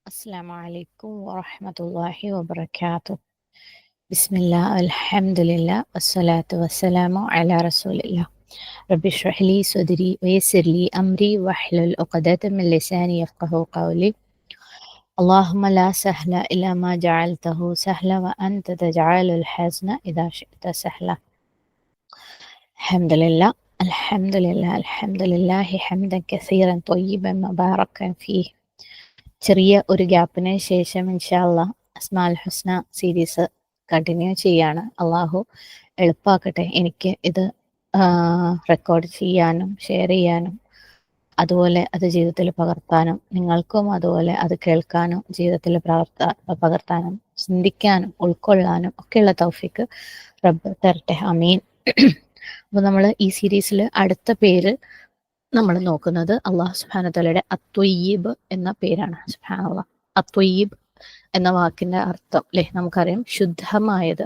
السلام عليكم ورحمة الله وبركاته. بسم الله الحمد لله والصلاة والسلام على رسول الله. رب اشرح لي صدري ويسر لي أمري واحلل عقدة من لساني يفقه قولي. اللهم لا سهل إلا ما جعلته سهلا وأنت تجعل الحزن إذا شئت سهلا. الحمد لله الحمد لله الحمد لله حمدا كثيرا طيبا مباركا فيه. ചെറിയ ഒരു ഗ്യാപ്പിന് ശേഷം ഇൻഷാല്ല അസ്മാൽ ഹുസ്ന സീരീസ് കണ്ടിന്യൂ ചെയ്യാണ്. അള്ളാഹു എളുപ്പാക്കട്ടെ എനിക്ക് ഇത് റെക്കോർഡ് ചെയ്യാനും ഷെയർ ചെയ്യാനും അതുപോലെ അത് ജീവിതത്തിൽ പകർത്താനും നിങ്ങൾക്കും അതുപോലെ അത് കേൾക്കാനും ജീവിതത്തിൽ പകർത്താനും ചിന്തിക്കാനും ഉൾക്കൊള്ളാനും ഒക്കെയുള്ള തൗഫീക്ക് റബ്ബ് തരട്ടെ. അമീൻ. അപ്പോൾ നമ്മൾ ഈ സീരീസിൽ അടുത്ത പേര് നമ്മൾ നോക്കുന്നത് അള്ളാഹു സുബ്ഹാനഹു വതആലയുടെ അത്വയ്യിബ് എന്ന പേരാണ്. സുബ്ഹാനല്ലാഹ്, അത്വയ്യിബ് എന്ന വാക്കിന്റെ അർത്ഥം അല്ലെ നമുക്കറിയാം, ശുദ്ധമായത്,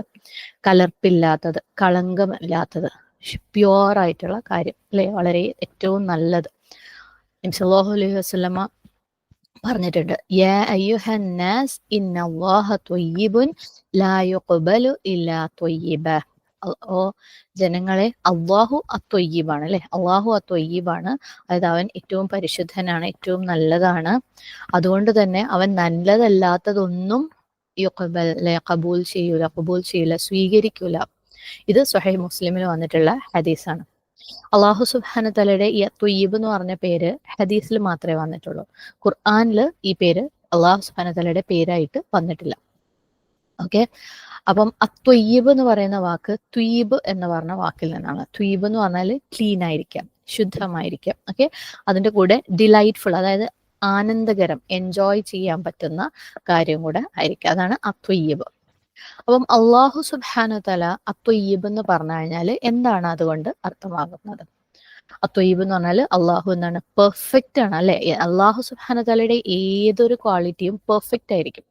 കലർപ്പില്ലാത്തത്, കളങ്കമില്ലാത്തത്, പ്യുവർ ആയിട്ടുള്ള കാര്യം അല്ലെ, വളരെ ഏറ്റവും നല്ലത്. നബി സല്ലല്ലാഹു അലൈഹി വസല്ലമ പറഞ്ഞിട്ടുണ്ട്, യാ അയ്യുഹന്നാസ് ഇന്നല്ലാഹ ത്വയ്യിബുൻ ലാ യുഖ്ബലു ഇല്ലാ ത്വയ്യിബ. ഓ ജനങ്ങളെ, അള്ളാഹു അത്വയ്യിബാണ് അല്ലെ, അള്ളാഹു അത്വയ്യിബാണ്. അതായത് അവൻ ഏറ്റവും പരിശുദ്ധനാണ്, ഏറ്റവും നല്ലതാണ്. അതുകൊണ്ട് തന്നെ അവൻ നല്ലതല്ലാത്തതൊന്നും കബൂൽ ചെയ്യൂല, സ്വീകരിക്കൂല. ഇത് സ്വഹീഹ് മുസ്ലിമിൽ വന്നിട്ടുള്ള ഹദീസാണ്. അള്ളാഹു സുബ്ഹാനഹു തആലയുടെ ഈ ത്വയ്യിബ് എന്ന് പറഞ്ഞ പേര് ഹദീസിൽ മാത്രമേ വന്നിട്ടുള്ളൂ. ഖുർആനിൽ ഈ പേര് അള്ളാഹു സുബ്ഹാനഹു തആലയുടെ പേരായിട്ട് വന്നിട്ടില്ല. ഓക്കെ, അപ്പം അത്വയ്യിബ് എന്ന് പറയുന്ന വാക്ക് ത്വീബ് എന്ന് പറഞ്ഞ വാക്കിൽ നിന്നാണ്. ത്വീബ് എന്ന് പറഞ്ഞാൽ ക്ലീൻ ആയിരിക്കാം, ശുദ്ധമായിരിക്കാം. ഓക്കെ, അതിന്റെ കൂടെ ഡിലൈറ്റ്ഫുൾ, അതായത് ആനന്ദകരം, എൻജോയ് ചെയ്യാൻ പറ്റുന്ന കാര്യം കൂടെ ആയിരിക്കും. അതാണ് അത്വയ്യിബ്. അപ്പം അള്ളാഹു സുബ്ഹാനഹു തആല അത്വയ്യിബ് എന്ന് പറഞ്ഞു കഴിഞ്ഞാൽ എന്താണ് അതുകൊണ്ട് അർത്ഥമാകുന്നത്? അത്വയ്യിബ് എന്ന് പറഞ്ഞാൽ അള്ളാഹു എന്താണ്, പെർഫെക്റ്റ് ആണ് അല്ലെ. അള്ളാഹു സുബ്ഹാനഹു തആലയുടെ ഏതൊരു ക്വാളിറ്റിയും പെർഫെക്റ്റ് ആയിരിക്കും.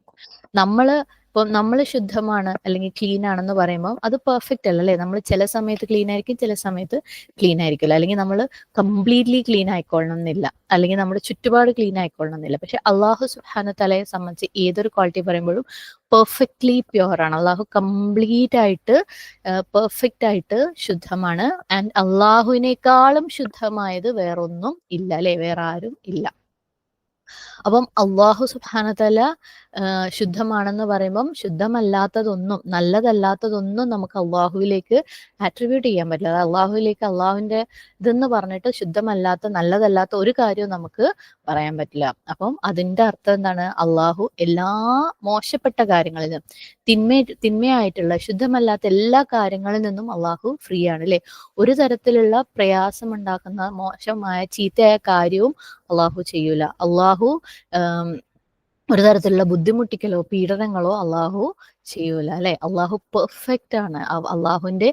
നമ്മൾ ശുദ്ധമാണ് അല്ലെങ്കിൽ ക്ലീൻ ആണെന്ന് പറയുമ്പോൾ അത് പെർഫെക്റ്റ് അല്ല അല്ലെ. നമ്മൾ ചില സമയത്ത് ക്ലീൻ ആയിരിക്കും, ചില സമയത്ത് ക്ലീൻ ആയിരിക്കില്ല. അല്ലെങ്കിൽ നമ്മൾ കംപ്ലീറ്റ്ലി ക്ലീൻ ആയിക്കൊള്ളണം എന്നില്ല, അല്ലെങ്കിൽ നമ്മുടെ ചുറ്റുപാട് ക്ലീൻ ആയിക്കൊള്ളണം എന്നില്ല. പക്ഷെ അള്ളാഹു സുബ്ഹാനഹു തആലയെ സംബന്ധിച്ച് ഏതൊരു ക്വാളിറ്റി പറയുമ്പോഴും പെർഫെക്റ്റ്ലി പ്യുവർ ആണ്. അള്ളാഹു കംപ്ലീറ്റ് ആയിട്ട് പെർഫെക്റ്റ് ആയിട്ട് ശുദ്ധമാണ്. ആൻഡ് അള്ളാഹുവിനേക്കാളും ശുദ്ധമായത് വേറൊന്നും ഇല്ല അല്ലെ, വേറെ ആരും ഇല്ല. അപ്പം അള്ളാഹു സുബ്ഹാനഹു തആല ശുദ്ധമാണെന്ന് പറയുമ്പം ശുദ്ധമല്ലാത്തതൊന്നും, നല്ലതല്ലാത്തതൊന്നും നമുക്ക് അള്ളാഹുവിലേക്ക് ആട്രിബ്യൂട്ട് ചെയ്യാൻ പറ്റില്ല. അത് അള്ളാഹുവിലേക്ക്, അള്ളാഹുവിന്റെ ഇതെന്ന് പറഞ്ഞിട്ട് ശുദ്ധമല്ലാത്ത, നല്ലതല്ലാത്ത ഒരു കാര്യവും നമുക്ക് പറയാൻ പറ്റില്ല. അപ്പം അതിന്റെ അർത്ഥം എന്താണ്? അള്ളാഹു എല്ലാ മോശപ്പെട്ട കാര്യങ്ങളിൽ നിന്നും, തിന്മയായിട്ടുള്ള ശുദ്ധമല്ലാത്ത എല്ലാ കാര്യങ്ങളിൽ നിന്നും അള്ളാഹു ഫ്രീ ആണ് അല്ലെ. ഒരു തരത്തിലുള്ള പ്രയാസമുണ്ടാക്കുന്ന മോശമായ ചീത്തയായ കാര്യവും അള്ളാഹു ചെയ്യൂല. അള്ളാഹു ഒരു തരത്തിലുള്ള ബുദ്ധിമുട്ടിക്കലോ പീഡനങ്ങളോ അള്ളാഹു ചെയ്യൂല അല്ലെ. അള്ളാഹു പെർഫെക്റ്റ് ആണ്. അള്ളാഹുവിന്റെ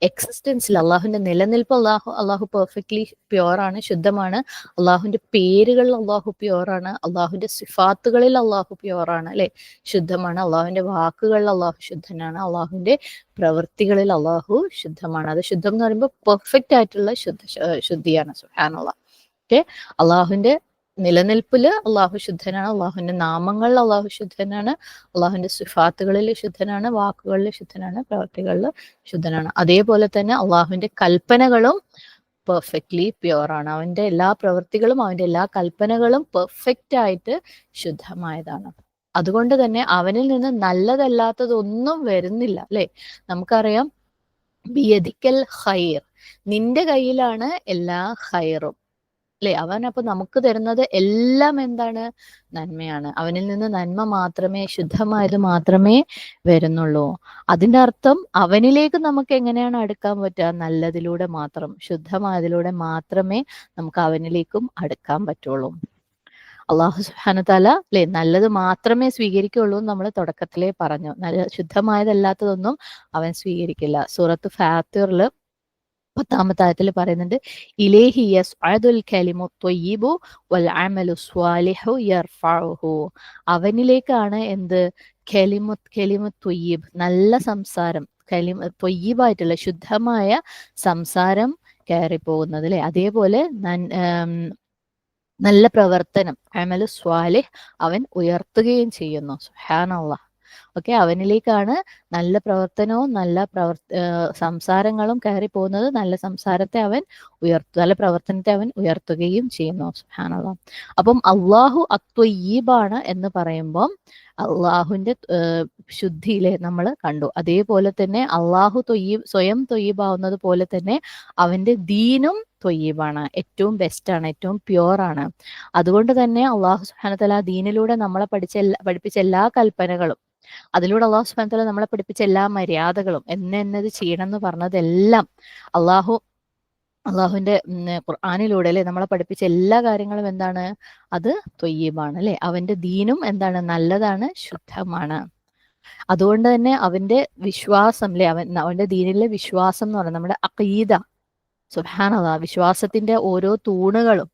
എക്സിസ്റ്റൻസിൽ, അള്ളാഹുവിന്റെ നിലനിൽപ്പ് അള്ളാഹു പെർഫെക്റ്റ്ലി പ്യുവർ ആണ്, ശുദ്ധമാണ്. അള്ളാഹുവിന്റെ പേരുകളിൽ അള്ളാഹു പ്യുവർ ആണ്. അള്ളാഹുവിന്റെ സിഫാത്തുകളിൽ അള്ളാഹു പ്യുവർ ആണ് അല്ലെ, ശുദ്ധമാണ്. അള്ളാഹുവിന്റെ വാക്കുകളിൽ അള്ളാഹു ശുദ്ധനാണ്. അള്ളാഹുവിന്റെ പ്രവൃത്തികളിൽ അള്ളാഹു ശുദ്ധമാണ്. അത് ശുദ്ധം എന്ന് പറയുമ്പോൾ പെർഫെക്റ്റ് ആയിട്ടുള്ള ശുദ്ധിയാണ്. സുബ്ഹാനല്ലാഹ്. ഓക്കെ, അള്ളാഹുവിന്റെ നിലനിൽപ്പില് അള്ളാഹു ശുദ്ധനാണ്. അള്ളാഹുവിന്റെ നാമങ്ങളിൽ അള്ളാഹു ശുദ്ധനാണ്. അള്ളാഹുവിന്റെ സിഫാത്തുകളിൽ ശുദ്ധനാണ്. വാക്കുകളിൽ ശുദ്ധനാണ്. പ്രവൃത്തികളിൽ ശുദ്ധനാണ്. അതേപോലെ തന്നെ അള്ളാഹുവിന്റെ കൽപ്പനകളും പെർഫെക്റ്റ്ലി പ്യുവർ ആണ്. അവന്റെ എല്ലാ പ്രവൃത്തികളും അവന്റെ എല്ലാ കൽപ്പനകളും പെർഫെക്റ്റ് ആയിട്ട് ശുദ്ധമായതാണ്. അതുകൊണ്ട് തന്നെ അവനിൽ നിന്ന് നല്ലതല്ലാത്തതൊന്നും വരുന്നില്ല അല്ലെ. നമുക്കറിയാം, ബിയദിക്കൽ ഖൈർ, നിന്റെ കയ്യിലാണ് എല്ലാ ഖൈറും അല്ലെ. അവൻ അപ്പൊ നമുക്ക് തരുന്നത് എല്ലാം എന്താണ്? നന്മയാണ്. അവനിൽ നിന്ന് നന്മ മാത്രമേ, ശുദ്ധമായത് മാത്രമേ വരുന്നുള്ളൂ. അതിന്റെ അർത്ഥം അവനിലേക്ക് നമുക്ക് എങ്ങനെയാണ് അടുക്കാൻ പറ്റുക? നല്ലതിലൂടെ മാത്രം, ശുദ്ധമായതിലൂടെ മാത്രമേ നമുക്ക് അവനിലേക്കും അടുക്കാൻ പറ്റുള്ളൂ. അള്ളാഹു സുബ്ഹാനഹു തആല അല്ലെ നല്ലത് മാത്രമേ സ്വീകരിക്കുള്ളൂ എന്ന് നമ്മൾ തുടക്കത്തിലേ പറഞ്ഞു. ശുദ്ധമായതല്ലാത്തതൊന്നും അവൻ സ്വീകരിക്കില്ല. സൂറത്ത് ഫാത്തിറിൽ 10-ാമത്തെ ആയത്തിൽ പറയുന്നുണ്ട്, ഇലൈഹി യസ്അദുൽ കലിമു ത്വയ്യിബു വൽ അമലു സ്വാലിഹു യർഫഉഹു. അവനിലേക്കാണ് എന്ത്? കലിമു ത്വയ്യിബ്, നല്ല സംസാരം, ത്വയ്യിബായിട്ടുള്ള ശുദ്ധമായ സംസാരം കയറി പോകുന്നത് അല്ലെ. അതേപോലെ നല്ല പ്രവർത്തനം അമലു സ്വാലിഹ് അവൻ ഉയർത്തുകയും ചെയ്യുന്നു. സുബ്ഹാനല്ലാഹ്. ഓക്കെ, അവനിലേക്കാണ് നല്ല പ്രവർത്തനവും നല്ല സംസാരങ്ങളും കയറി പോകുന്നത്. നല്ല സംസാരത്തെ അവൻ നല്ല പ്രവർത്തനത്തെ അവൻ ഉയർത്തുകയും ചെയ്യുന്നു. സുബ്ഹാനല്ലാഹ്. അപ്പം അള്ളാഹു അത്വയ്യീബാണ് എന്ന് പറയുമ്പം അള്ളാഹുവിന്റെ ശുദ്ധിയിലെ നമ്മൾ കണ്ടു. അതേപോലെ തന്നെ അള്ളാഹു സ്വയം തൊയ്യീബാവുന്നത് പോലെ തന്നെ അവന്റെ ദീനും തൊയ്യീബാണ്, ഏറ്റവും ബെസ്റ്റാണ്, ഏറ്റവും പ്യുവറാണ്. അതുകൊണ്ട് തന്നെ അള്ളാഹു സുബ്ഹാനഹു വതആല ദീനിലൂടെ നമ്മളെ പഠിപ്പിച്ച എല്ലാ കൽപ്പനകളും, അതിലൂടെ അള്ളാഹു സുബ്ഹാനഹു വതആല നമ്മളെ പഠിപ്പിച്ച എല്ലാ മര്യാദകളും, എന്നത് ചെയ്യണം എന്ന് പറഞ്ഞതെല്ലാം അള്ളാഹുവിന്റെ ഖുർആനിലൂടെ അല്ലെ നമ്മളെ പഠിപ്പിച്ച എല്ലാ കാര്യങ്ങളും എന്താണ്? അത് ത്വയ്യീബാണ് അല്ലെ. അവന്റെ ദീനും എന്താണ്? നല്ലതാണ്, ശുദ്ധമാണ്. അതുകൊണ്ട് തന്നെ അവന്റെ വിശ്വാസം അല്ലെ, അവന്റെ ദീനിലെ വിശ്വാസം എന്ന് പറയുന്നത് നമ്മുടെ അഖീദ, സുബ്ഹാനല്ലാഹ്, വിശ്വാസത്തിന്റെ ഓരോ തൂണുകളും,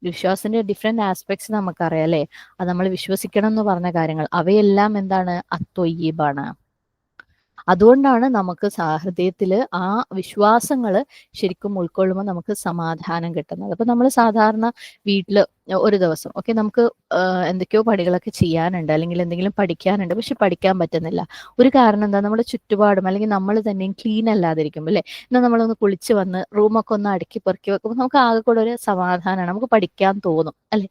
വിശ്വാസത്തിന്റെ ഡിഫറെന്റ് ആസ്പെക്ട്സ് നമുക്കറിയാം അല്ലെ. അത് നമ്മൾ വിശ്വസിക്കണം എന്ന് പറഞ്ഞ കാര്യങ്ങൾ അവയെല്ലാം എന്താണ്? അത്വയ്യീബാണ്. അതുകൊണ്ടാണ് നമുക്ക് ഹൃദയത്തിൽ ആ വിശ്വാസങ്ങൾ ശരിക്കും ഉൾക്കൊള്ളുമ്പോൾ നമുക്ക് സമാധാനം കിട്ടുന്നത്. അപ്പൊ നമ്മൾ സാധാരണ വീട്ടിൽ ഒരു ദിവസം ഓക്കെ നമുക്ക് എന്തൊക്കെയോ പണികളൊക്കെ ചെയ്യാനുണ്ട്, അല്ലെങ്കിൽ എന്തെങ്കിലും പഠിക്കാനുണ്ട്, പക്ഷെ പഠിക്കാൻ പറ്റുന്നില്ല. ഒരു കാരണം എന്താ? നമ്മുടെ ചുറ്റുപാടും അല്ലെങ്കിൽ നമ്മൾ തന്നെയും ക്ലീൻ അല്ലാതിരിക്കുമ്പോൾ അല്ലെ. എന്നാൽ നമ്മളൊന്ന് കുളിച്ച് വന്ന് റൂമൊക്കെ ഒന്ന് അടുക്കി പെറുക്കി വെക്കുമ്പോൾ നമുക്ക് ആകെ കൂടെ ഒരു സമാധാനമാണ്, നമുക്ക് പഠിക്കാൻ തോന്നും അല്ലെ.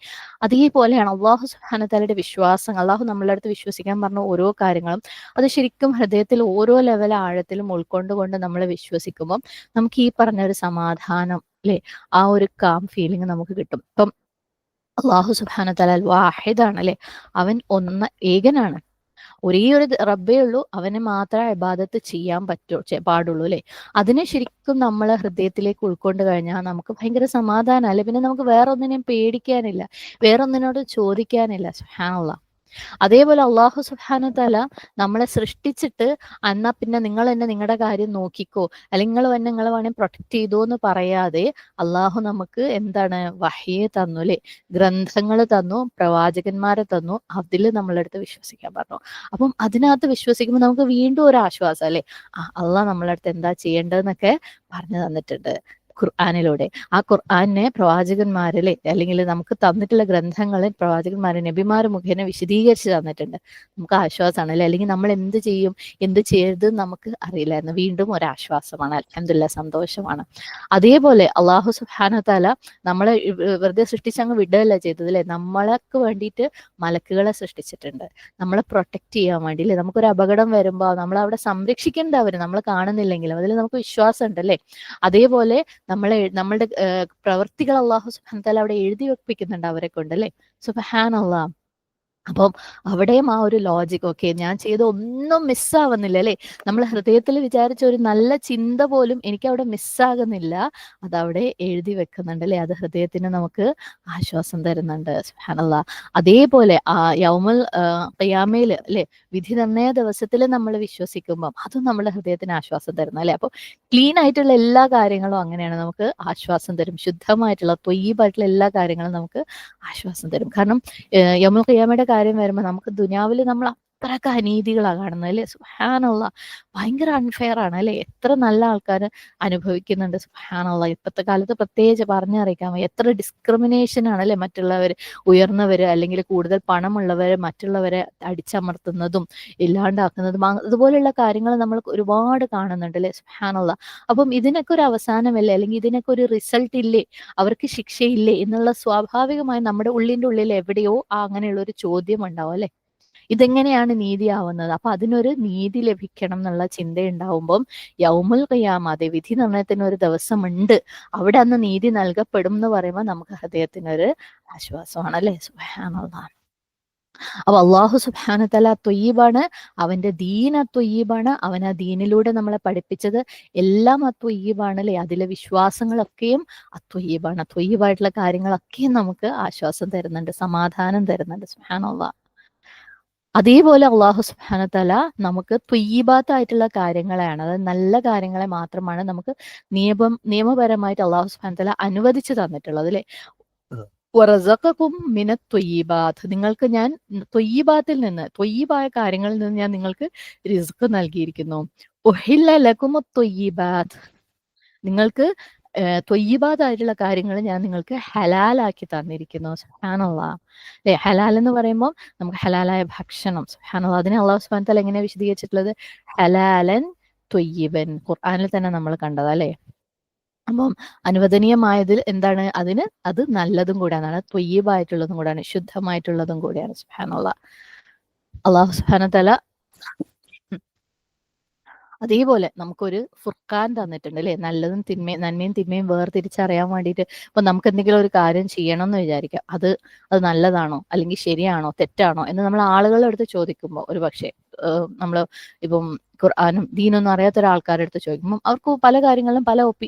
അതേപോലെയാണ് അള്ളാഹു സുബ്ഹാനഹു വതആലയുടെ വിശ്വാസം, അള്ളാഹു നമ്മളുടെ അടുത്ത് വിശ്വസിക്കാൻ പറഞ്ഞ ഓരോ കാര്യങ്ങളും അത് ശരിക്കും ഹൃദയത്തിൽ ഓരോ ലെവൽ ആഴത്തിലും ഉൾക്കൊണ്ടുകൊണ്ട് നമ്മൾ വിശ്വസിക്കുമ്പോൾ നമുക്ക് ഈ പറഞ്ഞ ഒരു സമാധാനം അല്ലെ, ആ ഒരു കാം ഫീലിംഗ് നമുക്ക് കിട്ടും. ഇപ്പം അള്ളാഹു സുബ്ഹാനഹു വതആല വാഹിദാണ് അല്ലെ, അവൻ ഏകനാണ്, ഒരേ ഒരു റബ്ബേ ഉള്ളൂ, അവനെ മാത്രമേ ഇബാദത്ത് ചെയ്യാൻ പാടുള്ളൂ അല്ലെ. അതിനെ ശരിക്കും നമ്മളെ ഹൃദയത്തിലേക്ക് ഉൾക്കൊണ്ട് കഴിഞ്ഞാൽ നമുക്ക് ഭയങ്കര സമാധാനം അല്ലെ. പിന്നെ നമുക്ക് വേറൊന്നിനെയും പേടിക്കാനില്ല, വേറൊന്നിനോട് ചോദിക്കാനില്ല. സുബ്ഹാനല്ലാഹ്. അതേപോലെ അള്ളാഹു സുബ്ഹാനഹു വതആല നമ്മളെ സൃഷ്ടിച്ചിട്ട് എന്നാ പിന്നെ നിങ്ങൾ തന്നെ നിങ്ങളുടെ കാര്യം നോക്കിക്കോ, അല്ലെങ്കിൽ നിങ്ങൾ തന്നെ നിങ്ങളെ വേണേൽ പ്രൊട്ടക്ട് ചെയ്തോ എന്ന് പറയാതെ അള്ളാഹു നമുക്ക് എന്താണ്? വഹ്യ് തന്നു അല്ലെ, ഗ്രന്ഥങ്ങൾ തന്നു, പ്രവാചകന്മാരെ തന്നു, അതിൽ നമ്മളെടുത്ത് വിശ്വസിക്കാൻ പറഞ്ഞു. അപ്പം അതിനകത്ത് വിശ്വസിക്കുമ്പോൾ നമുക്ക് വീണ്ടും ഒരു ആശ്വാസം അല്ലെ. അള്ളാഹ് നമ്മളെ അടുത്ത് എന്താ ചെയ്യേണ്ടതെന്നൊക്കെ പറഞ്ഞു തന്നിട്ടുണ്ട് ഖുർആനിലൂടെ. ആ ഖുർആനെ പ്രവാചകന്മാരല്ലേ, അല്ലെങ്കിൽ നമുക്ക് തന്നിട്ടുള്ള ഗ്രന്ഥങ്ങളെ പ്രവാചകന്മാരെ നബിമാർ മുഖേന വിശദീകരിച്ച് തന്നിട്ടുണ്ട്. നമുക്ക് ആശ്വാസമാണ് അല്ലെ. അല്ലെങ്കിൽ നമ്മൾ എന്ത് ചെയ്യും, എന്ത് ചെയ്യരുത് നമുക്ക് അറിയില്ലായിരുന്നു. വീണ്ടും ഒരു ആശ്വാസമാണ്, അൽഹംദുലില്ലാഹ്, സന്തോഷമാണ്. അതേപോലെ അള്ളാഹു സുബ്ഹാനഹു വതആല നമ്മളെ വെറുതെ സൃഷ്ടിച്ചങ്ങ് വിടുകയല്ല ചെയ്തത് അല്ലെ. നമ്മൾക്ക് വേണ്ടിയിട്ട് മലക്കുകളെ സൃഷ്ടിച്ചിട്ടുണ്ട്, നമ്മളെ പ്രൊട്ടക്ട് ചെയ്യാൻ വേണ്ടി അല്ലെ. നമുക്കൊരു അപകടം വരുമ്പോൾ നമ്മളവിടെ സംരക്ഷിക്കേണ്ട അവർ നമ്മൾ കാണുന്നില്ലെങ്കിലും അതിൽ നമുക്ക് വിശ്വാസം ഉണ്ട് അല്ലെ. അതേപോലെ നമ്മളുടെ പ്രവൃത്തികൾ അള്ളാഹു സുബ്ഹാനഹു വതആല അവിടെ എഴുതി വെപ്പിക്കുന്നുണ്ട് അവരെ കൊണ്ട് അല്ലെ. സുബ്ഹാനല്ലാഹ്. അപ്പം അവിടെയും ആ ഒരു ലോജിക്, ഓക്കെ ഞാൻ ചെയ്ത ഒന്നും മിസ്സാവുന്നില്ല അല്ലെ. നമ്മൾ ഹൃദയത്തിൽ വിചാരിച്ച ഒരു നല്ല ചിന്ത പോലും എനിക്ക് അവിടെ മിസ്സാകുന്നില്ല, അതവിടെ എഴുതി വെക്കുന്നുണ്ട് അല്ലെ. അത് ഹൃദയത്തിന് നമുക്ക് ആശ്വാസം തരുന്നുണ്ട്. സുബ്ഹാനല്ലാഹ്. അതേപോലെ ആ യൗമുൽ ഖിയാമയിൽ അല്ലെ, വിധി നിർണയ ദിവസത്തിൽ നമ്മൾ വിശ്വസിക്കുമ്പോൾ അതും നമ്മുടെ ഹൃദയത്തിന് ആശ്വാസം തരുന്നു അല്ലെ. അപ്പോൾ ക്ലീൻ ആയിട്ടുള്ള എല്ലാ കാര്യങ്ങളും അങ്ങനെയാണ്, നമുക്ക് ആശ്വാസം തരും. ശുദ്ധമായിട്ടുള്ള ത്വയ്യിബായിട്ടുള്ള എല്ലാ കാര്യങ്ങളും നമുക്ക് ആശ്വാസം തരും. കാരണം യൗമുൽ ഖിയാമയുടെ കാര്യം വരുമ്പോൾ നമുക്ക് ദുനിയാവിൽ നമ്മൾ അത്രക്ക് അനീതികളാണ് കാണുന്നത് അല്ലെ. സുബ്ഹാനല്ലാഹ്. ഭയങ്കര അൺഫെയർ ആണ് അല്ലെ. എത്ര നല്ല ആൾക്കാർ അനുഭവിക്കുന്നുണ്ട്. സുബ്ഹാനല്ലാഹ്. ഇപ്പോഴത്തെ കാലത്ത് പ്രത്യേകിച്ച് പറഞ്ഞറിയിക്കാൻ വയ്യ, എത്ര ഡിസ്ക്രിമിനേഷൻ ആണ് അല്ലെ. മറ്റുള്ളവർ, ഉയർന്നവര് അല്ലെങ്കിൽ കൂടുതൽ പണമുള്ളവരെ മറ്റുള്ളവരെ അടിച്ചമർത്തുന്നതും ഇല്ലാണ്ടാക്കുന്നതും അതുപോലെയുള്ള കാര്യങ്ങൾ നമ്മൾ ഒരുപാട് കാണുന്നുണ്ട് അല്ലെ. സുബ്ഹാനല്ലാഹ്. അപ്പം ഇതിനൊക്കെ ഒരു അവസാനമല്ലേ, അല്ലെങ്കിൽ ഇതിനൊക്കെ ഒരു റിസൾട്ട് ഇല്ലേ, അവർക്ക് ശിക്ഷയില്ലേ എന്നുള്ള സ്വാഭാവികമായി നമ്മുടെ ഉള്ളിൽ എവിടെയോ അങ്ങനെയുള്ള ഒരു ചോദ്യം ഉണ്ടാവും അല്ലെ. ഇതെങ്ങനെയാണ് നീതിയാവുന്നത്? അപ്പൊ അതിനൊരു നീതി ലഭിക്കണം എന്നുള്ള ചിന്ത ഉണ്ടാവുമ്പം യൗമുൽ ഖിയാമ, അതെ വിധി നിർണയത്തിന് ഒരു ദിവസമുണ്ട്, അവിടെ അന്ന് നീതി നൽകപ്പെടും എന്ന് പറയുമ്പോൾ നമുക്ക് ഹൃദയത്തിനൊരു ആശ്വാസമാണ് അല്ലെ. സുബ്ഹാനല്ലാഹ്. അപ്പൊ അള്ളാഹു സുബ്ഹാനഹു വതആല ത്വയ്യിബാണ്, അവന്റെ ദീൻ ത്വയ്യിബാണ്, അവൻ ആ ദീനിലൂടെ നമ്മളെ പഠിപ്പിച്ചത് എല്ലാം ത്വയ്യിബാണ് അല്ലെ. അതിലെ വിശ്വാസങ്ങളൊക്കെയും ത്വയ്യിബാണ്. ത്വയ്യിബായിട്ടുള്ള കാര്യങ്ങളൊക്കെയും നമുക്ക് ആശ്വാസം തരുന്നുണ്ട്, സമാധാനം തരുന്നുണ്ട്. സുബ്ഹാനല്ലാഹ്. അതേപോലെ അള്ളാഹു സുബ്ഹാനഹു വതആല നമുക്ക് ത്വയ്യിബാത്തായിട്ടുള്ള കാര്യങ്ങളെയാണ്, അതായത് നല്ല കാര്യങ്ങളെ മാത്രമാണ് നമുക്ക് നിയമപരമായിട്ട് അള്ളാഹു സുബ്ഹാനഹു വതആല അനുവദിച്ചു തന്നിട്ടുള്ളത് അല്ലെ. വറസഖകും മിനത് ത്വയ്യിബാത്ത്, നിങ്ങൾക്ക് ഞാൻ ത്വയ്യിബാത്തിൽ നിന്ന്, ത്വയ്യിബായ കാര്യങ്ങളിൽ നിന്ന് ഞാൻ നിങ്ങൾക്ക് റിസ്ക് നൽകിയിരിക്കുന്നു. ഉഹില്ല ലകുമുത് ത്വയ്യിബാത്ത്, നിങ്ങൾക്ക് ത്വയ്യിബാതായിട്ടുള്ള കാര്യങ്ങൾ ഞാൻ നിങ്ങൾക്ക് ഹലാലാക്കി തന്നിരിക്കുന്നു. സുബ്ഹാനല്ലാഹ്. അല്ലേ, ഹലാൽ എന്ന് പറയുമ്പോൾ നമുക്ക് ഹലാലായ ഭക്ഷണം. സുബ്ഹാനല്ലാഹ്, അതിനെ അള്ളാഹു സുബ്ഹാനഹു വ തആല എങ്ങനെ വിശദീകരിച്ചിട്ടുള്ളത്? ഹലാലൻ ത്വയ്യിബൻ. ഖുർആനിൽ തന്നെ നമ്മൾ കണ്ടതാ അല്ലേ. അപ്പം അനുവദനീയമായതിൽ എന്താണ്? അത് നല്ലതും കൂടെയാണ്, ത്വയ്യിബായിട്ടുള്ളതും കൂടെയാണ്, ശുദ്ധമായിട്ടുള്ളതും കൂടെയാണ്. സുബ്ഹാനല്ലാഹ്. അള്ളാഹു സുബ്ഹാനഹു വ തആല അതേപോലെ നമുക്കൊരു ഫുർഖാൻ തന്നിട്ടുണ്ട് അല്ലേ, നന്മയും തിന്മയും വേർതിരിച്ചറിയാൻ വേണ്ടിയിട്ട്. ഇപ്പൊ നമുക്ക് എന്തെങ്കിലും ഒരു കാര്യം ചെയ്യണം എന്ന് വിചാരിക്കാം, അത് നല്ലതാണോ അല്ലെങ്കിൽ ശരിയാണോ തെറ്റാണോ എന്ന് നമ്മൾ ആളുകളുടെ അടുത്ത് ചോദിക്കുമ്പോൾ, ഒരു പക്ഷേ നമ്മൾ ഇപ്പം ഖുർആനും ദീനൊന്നും അറിയാത്ത ഒരാൾക്കാരുടെ അടുത്ത് ചോദിക്കുമ്പോൾ അവർക്ക് പല കാര്യങ്ങളിലും പല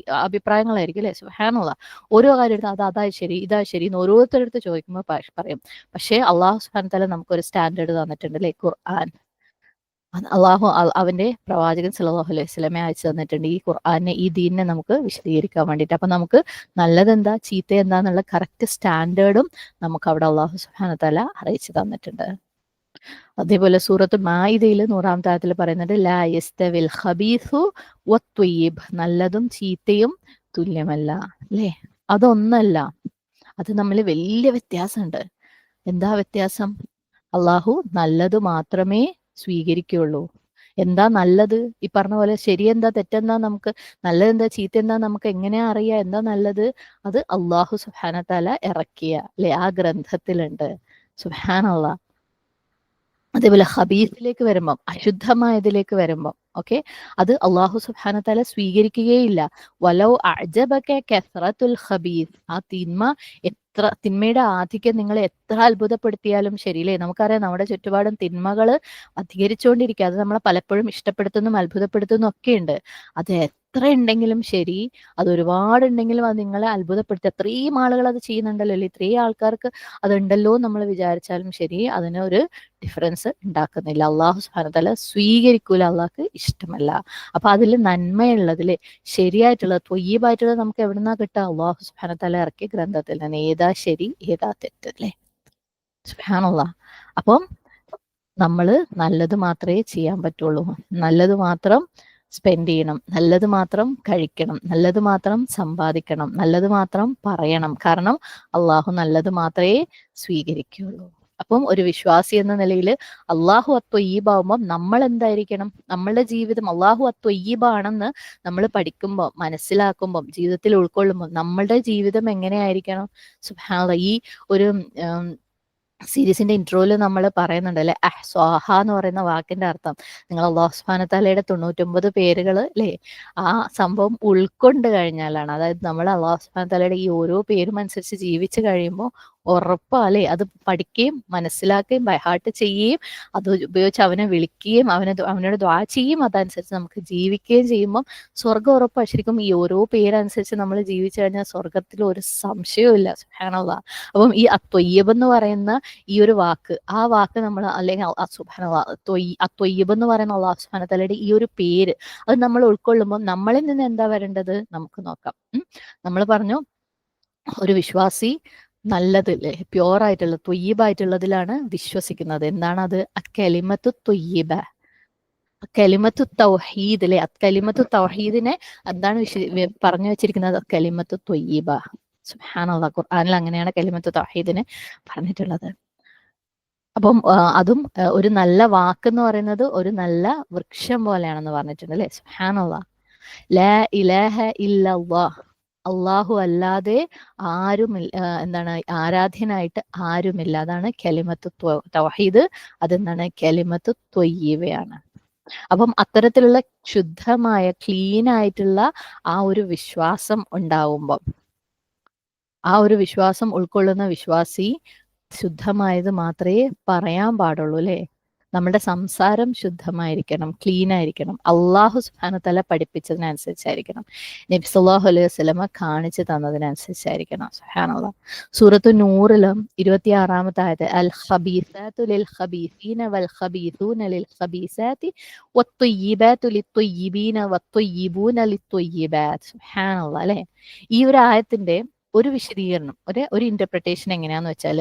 അഭിപ്രായങ്ങളായിരിക്കും അല്ലേ. സുബ്ഹാനല്ലാഹ്. ഓരോ കാര്യം എടുത്ത് അതാ ശരി ഇതാ ശരി എന്ന് ഓരോരുത്തരുടെ അടുത്ത് ചോദിക്കുമ്പോൾ പറയും. പക്ഷേ അള്ളാഹു സുബ്ഹാനഹു വ തആല നമുക്കൊരു സ്റ്റാൻഡേർഡ് തന്നിട്ടുണ്ട് അല്ലേ, ഖുർആൻ. അവന്റെ പ്രവാചകൻ സല്ലല്ലാഹു അലൈഹി വസല്ലമയെ അയച്ചു തന്നിട്ടുണ്ട് ഈ ഖുർആനെ, ഈ ദീനിനെ നമുക്ക് വിശദീകരിക്കാൻ വേണ്ടിയിട്ട്. അപ്പൊ നമുക്ക് നല്ലതെന്താ ചീത്ത എന്താന്നുള്ള കറക്റ്റ് സ്റ്റാൻഡേർഡും നമുക്ക് അവിടെ അള്ളാഹു സുബ്ഹാനഹു വ തആല അറിയിച്ചു തന്നിട്ടുണ്ട്. അതേപോലെ സൂറത്ത് മാഇദയിൽ 100-ാമത്തെ ആയത്തിൽ പറയുന്നുണ്ട്, ലാ യസ്തവിൽ ഖബീസു വത്വയ്യിബ്. നല്ലതും ചീത്തയും തുല്യമല്ല അല്ലേ. അതൊന്നല്ല, അത് തമ്മിൽ വലിയ വ്യത്യാസമുണ്ട്. എന്താ വ്യത്യാസം? അള്ളാഹു നല്ലത് മാത്രമേ സ്വീകരിക്കുകയുള്ളൂ. എന്താ നല്ലത്? ഈ പറഞ്ഞ പോലെ ശരിയെന്താ തെറ്റെന്താ, നമുക്ക് നല്ലതെന്താ ചീത്ത എന്താ നമുക്ക് എങ്ങനെയാ അറിയാ എന്താ നല്ലത്? അത് അള്ളാഹു സുബ്ഹാനഹു വ തആല ഇറക്കിയ അല്ലെ ആ ഗ്രന്ഥത്തിലുണ്ട്. സുബ്ഹാനല്ലാഹ്. അതേപോലെ ഹബീസിലേക്ക് വരുമ്പം, അശുദ്ധമായതിലേക്ക് വരുമ്പം, ഓക്കെ, അത് അള്ളാഹു സുബ്ഹാനഹു വ തആല സ്വീകരിക്കുകയില്ല. വലൗ അഅജബക കസ്റത്തുൽ ഖബീസ്. ആ തിന്മയുടെ ആധിക്യം നിങ്ങളെ എത്ര അത്ഭുതപ്പെടുത്തിയാലും ശരിയല്ലേ. നമുക്കറിയാം നമ്മുടെ ചുറ്റുപാടും തിന്മകൾ അധികരിച്ചുകൊണ്ടിരിക്കുക. അത് നമ്മളെ പലപ്പോഴും ഇഷ്ടപ്പെടുത്തുന്നതും അത്ഭുതപ്പെടുത്തുന്നതും ഒക്കെ ഉണ്ട്. അത് എത്ര ഉണ്ടെങ്കിലും ശരി, അത് ഒരുപാടുണ്ടെങ്കിലും അത് നിങ്ങളെ അത്ഭുതപ്പെടുത്തി. അത്രയും ആളുകൾ അത് ചെയ്യുന്നുണ്ടല്ലോ അല്ലേ, ഇത്രയും ആൾക്കാർക്ക് അതുണ്ടല്ലോ നമ്മൾ വിചാരിച്ചാലും ശരി, അതിനൊരു ഡിഫറൻസ് ഉണ്ടാക്കുന്നില്ല. അള്ളാഹു സുബ്ഹാനഹു വ തആല സ്വീകരിക്കൂല, അള്ളാഹ്ക്ക് ഇഷ്ടമല്ല. അപ്പൊ അതിൽ നന്മയുള്ളതില് ശരിയായിട്ടുള്ളത് ത്വയ്യിബായിട്ടുള്ളത് നമുക്ക് എവിടുന്നാ കിട്ടുക? അള്ളാഹു സുബ്ഹാനഹു വ തആല ഇറക്കിയ ഗ്രന്ഥത്തിൽ നിന്ന്. ഏതാ ശരി ഏതാ തെറ്റ് അല്ലേ. സുബ്ഹാനല്ലാഹ്. അപ്പം നമ്മൾ നല്ലത് മാത്രമേ ചെയ്യാൻ പറ്റുള്ളൂ. നല്ലത് മാത്രം സ്പെൻഡ് ചെയ്യണം, നല്ലത് മാത്രം കഴിക്കണം, നല്ലത് മാത്രം സമ്പാദിക്കണം, നല്ലത് മാത്രം പറയണം. കാരണം അള്ളാഹു നല്ലത് മാത്രമേ സ്വീകരിക്കുകയുള്ളൂ. അപ്പം ഒരു വിശ്വാസി എന്ന നിലയിൽ അള്ളാഹു അത്വയ്യിബാവുമ്പം നമ്മൾ എന്തായിരിക്കണം? നമ്മളുടെ ജീവിതം അള്ളാഹു അത്വയ്യിബാണെന്ന് നമ്മൾ പഠിക്കുമ്പോൾ, മനസ്സിലാക്കുമ്പം, ജീവിതത്തിൽ ഉൾക്കൊള്ളുമ്പോൾ നമ്മളുടെ ജീവിതം എങ്ങനെയായിരിക്കണം? സുബ്ഹാനല്ലാഹ്. ഈ ഒരു സീരീസിന്റെ ഇൻട്രോയിൽ നമ്മൾ പറയുന്നുണ്ടല്ലേ, സ്വാഹ എന്ന് പറയുന്ന വാക്കിന്റെ അർത്ഥം, നിങ്ങൾ അല്ലാഹു സുബ്ഹാനഹു വ തആലയുടെ 99 പേരുകൾ അല്ലേ, ആ സംഭവം ഉൾക്കൊണ്ട് കഴിഞ്ഞാലാണ്, അതായത് നമ്മൾ അല്ലാഹു സുബ്ഹാനഹു വ തആലയുടെ ഈ ഓരോ പേരും അനുസരിച്ച് ജീവിച്ചു കഴിയുമ്പോൾ ഉറപ്പാ അല്ലേ, അത് പഠിക്കുകയും മനസ്സിലാക്കുകയും ബൈഹാർട്ട് ചെയ്യുകയും അത് ഉപയോഗിച്ച് അവനെ വിളിക്കുകയും അവനോട് ദുആ ചെയ്യും, അതനുസരിച്ച് നമുക്ക് ജീവിക്കുകയും ചെയ്യുമ്പോൾ സ്വർഗ്ഗം ഉറപ്പാണ്. ശരിക്കും ഈ ഓരോ പേരനുസരിച്ച് നമ്മൾ ജീവിച്ചു കഴിഞ്ഞാൽ സ്വർഗത്തിൽ ഒരു സംശയവും ഇല്ല. സുബ്ഹാനല്ലാഹ്. അപ്പം ഈ അത്വയ്യബ് എന്ന് പറയുന്ന ഈ ഒരു വാക്ക്, ആ വാക്ക് നമ്മൾ അല്ലെങ്കിൽ സുബ്ഹാനല്ലാഹ് അത്വയ്യിബ് എന്ന് പറയുന്ന അല്ലാഹു സുബ്ഹാനഹു വ തആലയുടെ ഈ ഒരു പേര് അത് നമ്മൾ ഉൾക്കൊള്ളുമ്പോൾ നമ്മളിൽ നിന്ന് എന്താ വരേണ്ടത് നമുക്ക് നോക്കാം. നമ്മൾ പറഞ്ഞു ഒരു വിശ്വാസി നല്ലതില്ലേ, പ്യോർ ആയിട്ടുള്ള ത്വയ്യിബായിട്ടുള്ളതിലാണ് വിശ്വസിക്കുന്നത്. എന്താണത്? അക്കലിമത്തു ത്വയ്യിബ, കലിമത്തു തൗഹീദ് അല്ലെ. കലിമത്തു തൗഹീദിനെ എന്താണ് പറഞ്ഞു വെച്ചിരിക്കുന്നത്? കലിമത്തു ത്വയ്യിബ. സുബ്ഹാനല്ലാഹ്. ഖുർആനിൽ അങ്ങനെയാണ് കലിമത്തു തൗഹീദിനെ പറഞ്ഞിട്ടുള്ളത്. അപ്പം അതും ഒരു നല്ല വാക്ക് എന്ന് പറയുന്നത് ഒരു നല്ല വൃക്ഷം പോലെയാണെന്ന് പറഞ്ഞിട്ടുണ്ട് അല്ലെ. സുബ്ഹാനല്ലാഹ്. ലാ ഇലാഹ ഇല്ലല്ലാഹ്. അള്ളാഹു അല്ലാതെ എന്താണ് ആരാധ്യനായിട്ട് ആരുമില്ല. അതാണ് കലിമത്തു തൗഹീദ്. അതെന്താണ്? കലിമത്തു ത്വയ്യിബയാണ്. അപ്പം അത്തരത്തിലുള്ള ശുദ്ധമായ ക്ലീൻ ആയിട്ടുള്ള ആ ഒരു വിശ്വാസം ഉണ്ടാവുമ്പം, ആ ഒരു വിശ്വാസം ഉൾക്കൊള്ളുന്ന വിശ്വാസി ശുദ്ധമായത് മാത്രമേ പറയാൻ പാടുള്ളൂ അല്ലേ. നമ്മുടെ സംസാരം ശുദ്ധമായിരിക്കണം, ക്ലീൻ ആയിരിക്കണം, അള്ളാഹു സുബ്ഹാനഹു വ തആല പഠിപ്പിച്ചതിനനുസരിച്ചായിരിക്കണം, നബി സല്ലല്ലാഹു അലൈഹി വസല്ലമ കാണിച്ചു തന്നതിനനുസരിച്ചായിരിക്കണം. സുബ്ഹാനല്ലാഹ്. സൂറത്തു നൂറിലും 26-ാമത്തെ ആയത്ത്, അൽ ഖബീസാതു ലിൽ ഖബീസീന വൽ ഖബീസൂന ലിൽ ഖബീസാതി വത്വയ്യിബാതു ലിത്വയ്യിബീന വത്വയ്യിബൂന ലിത്വയ്യിബാത്. സുബ്ഹാനല്ലാഹ് അല്ലേ. ഈ ഒരു ആയത്തിന്റെ ഒരു വിശദീകരണം, ഒരു ഇന്റർപ്രിട്ടേഷൻ എങ്ങനെയാന്ന് വെച്ചാൽ,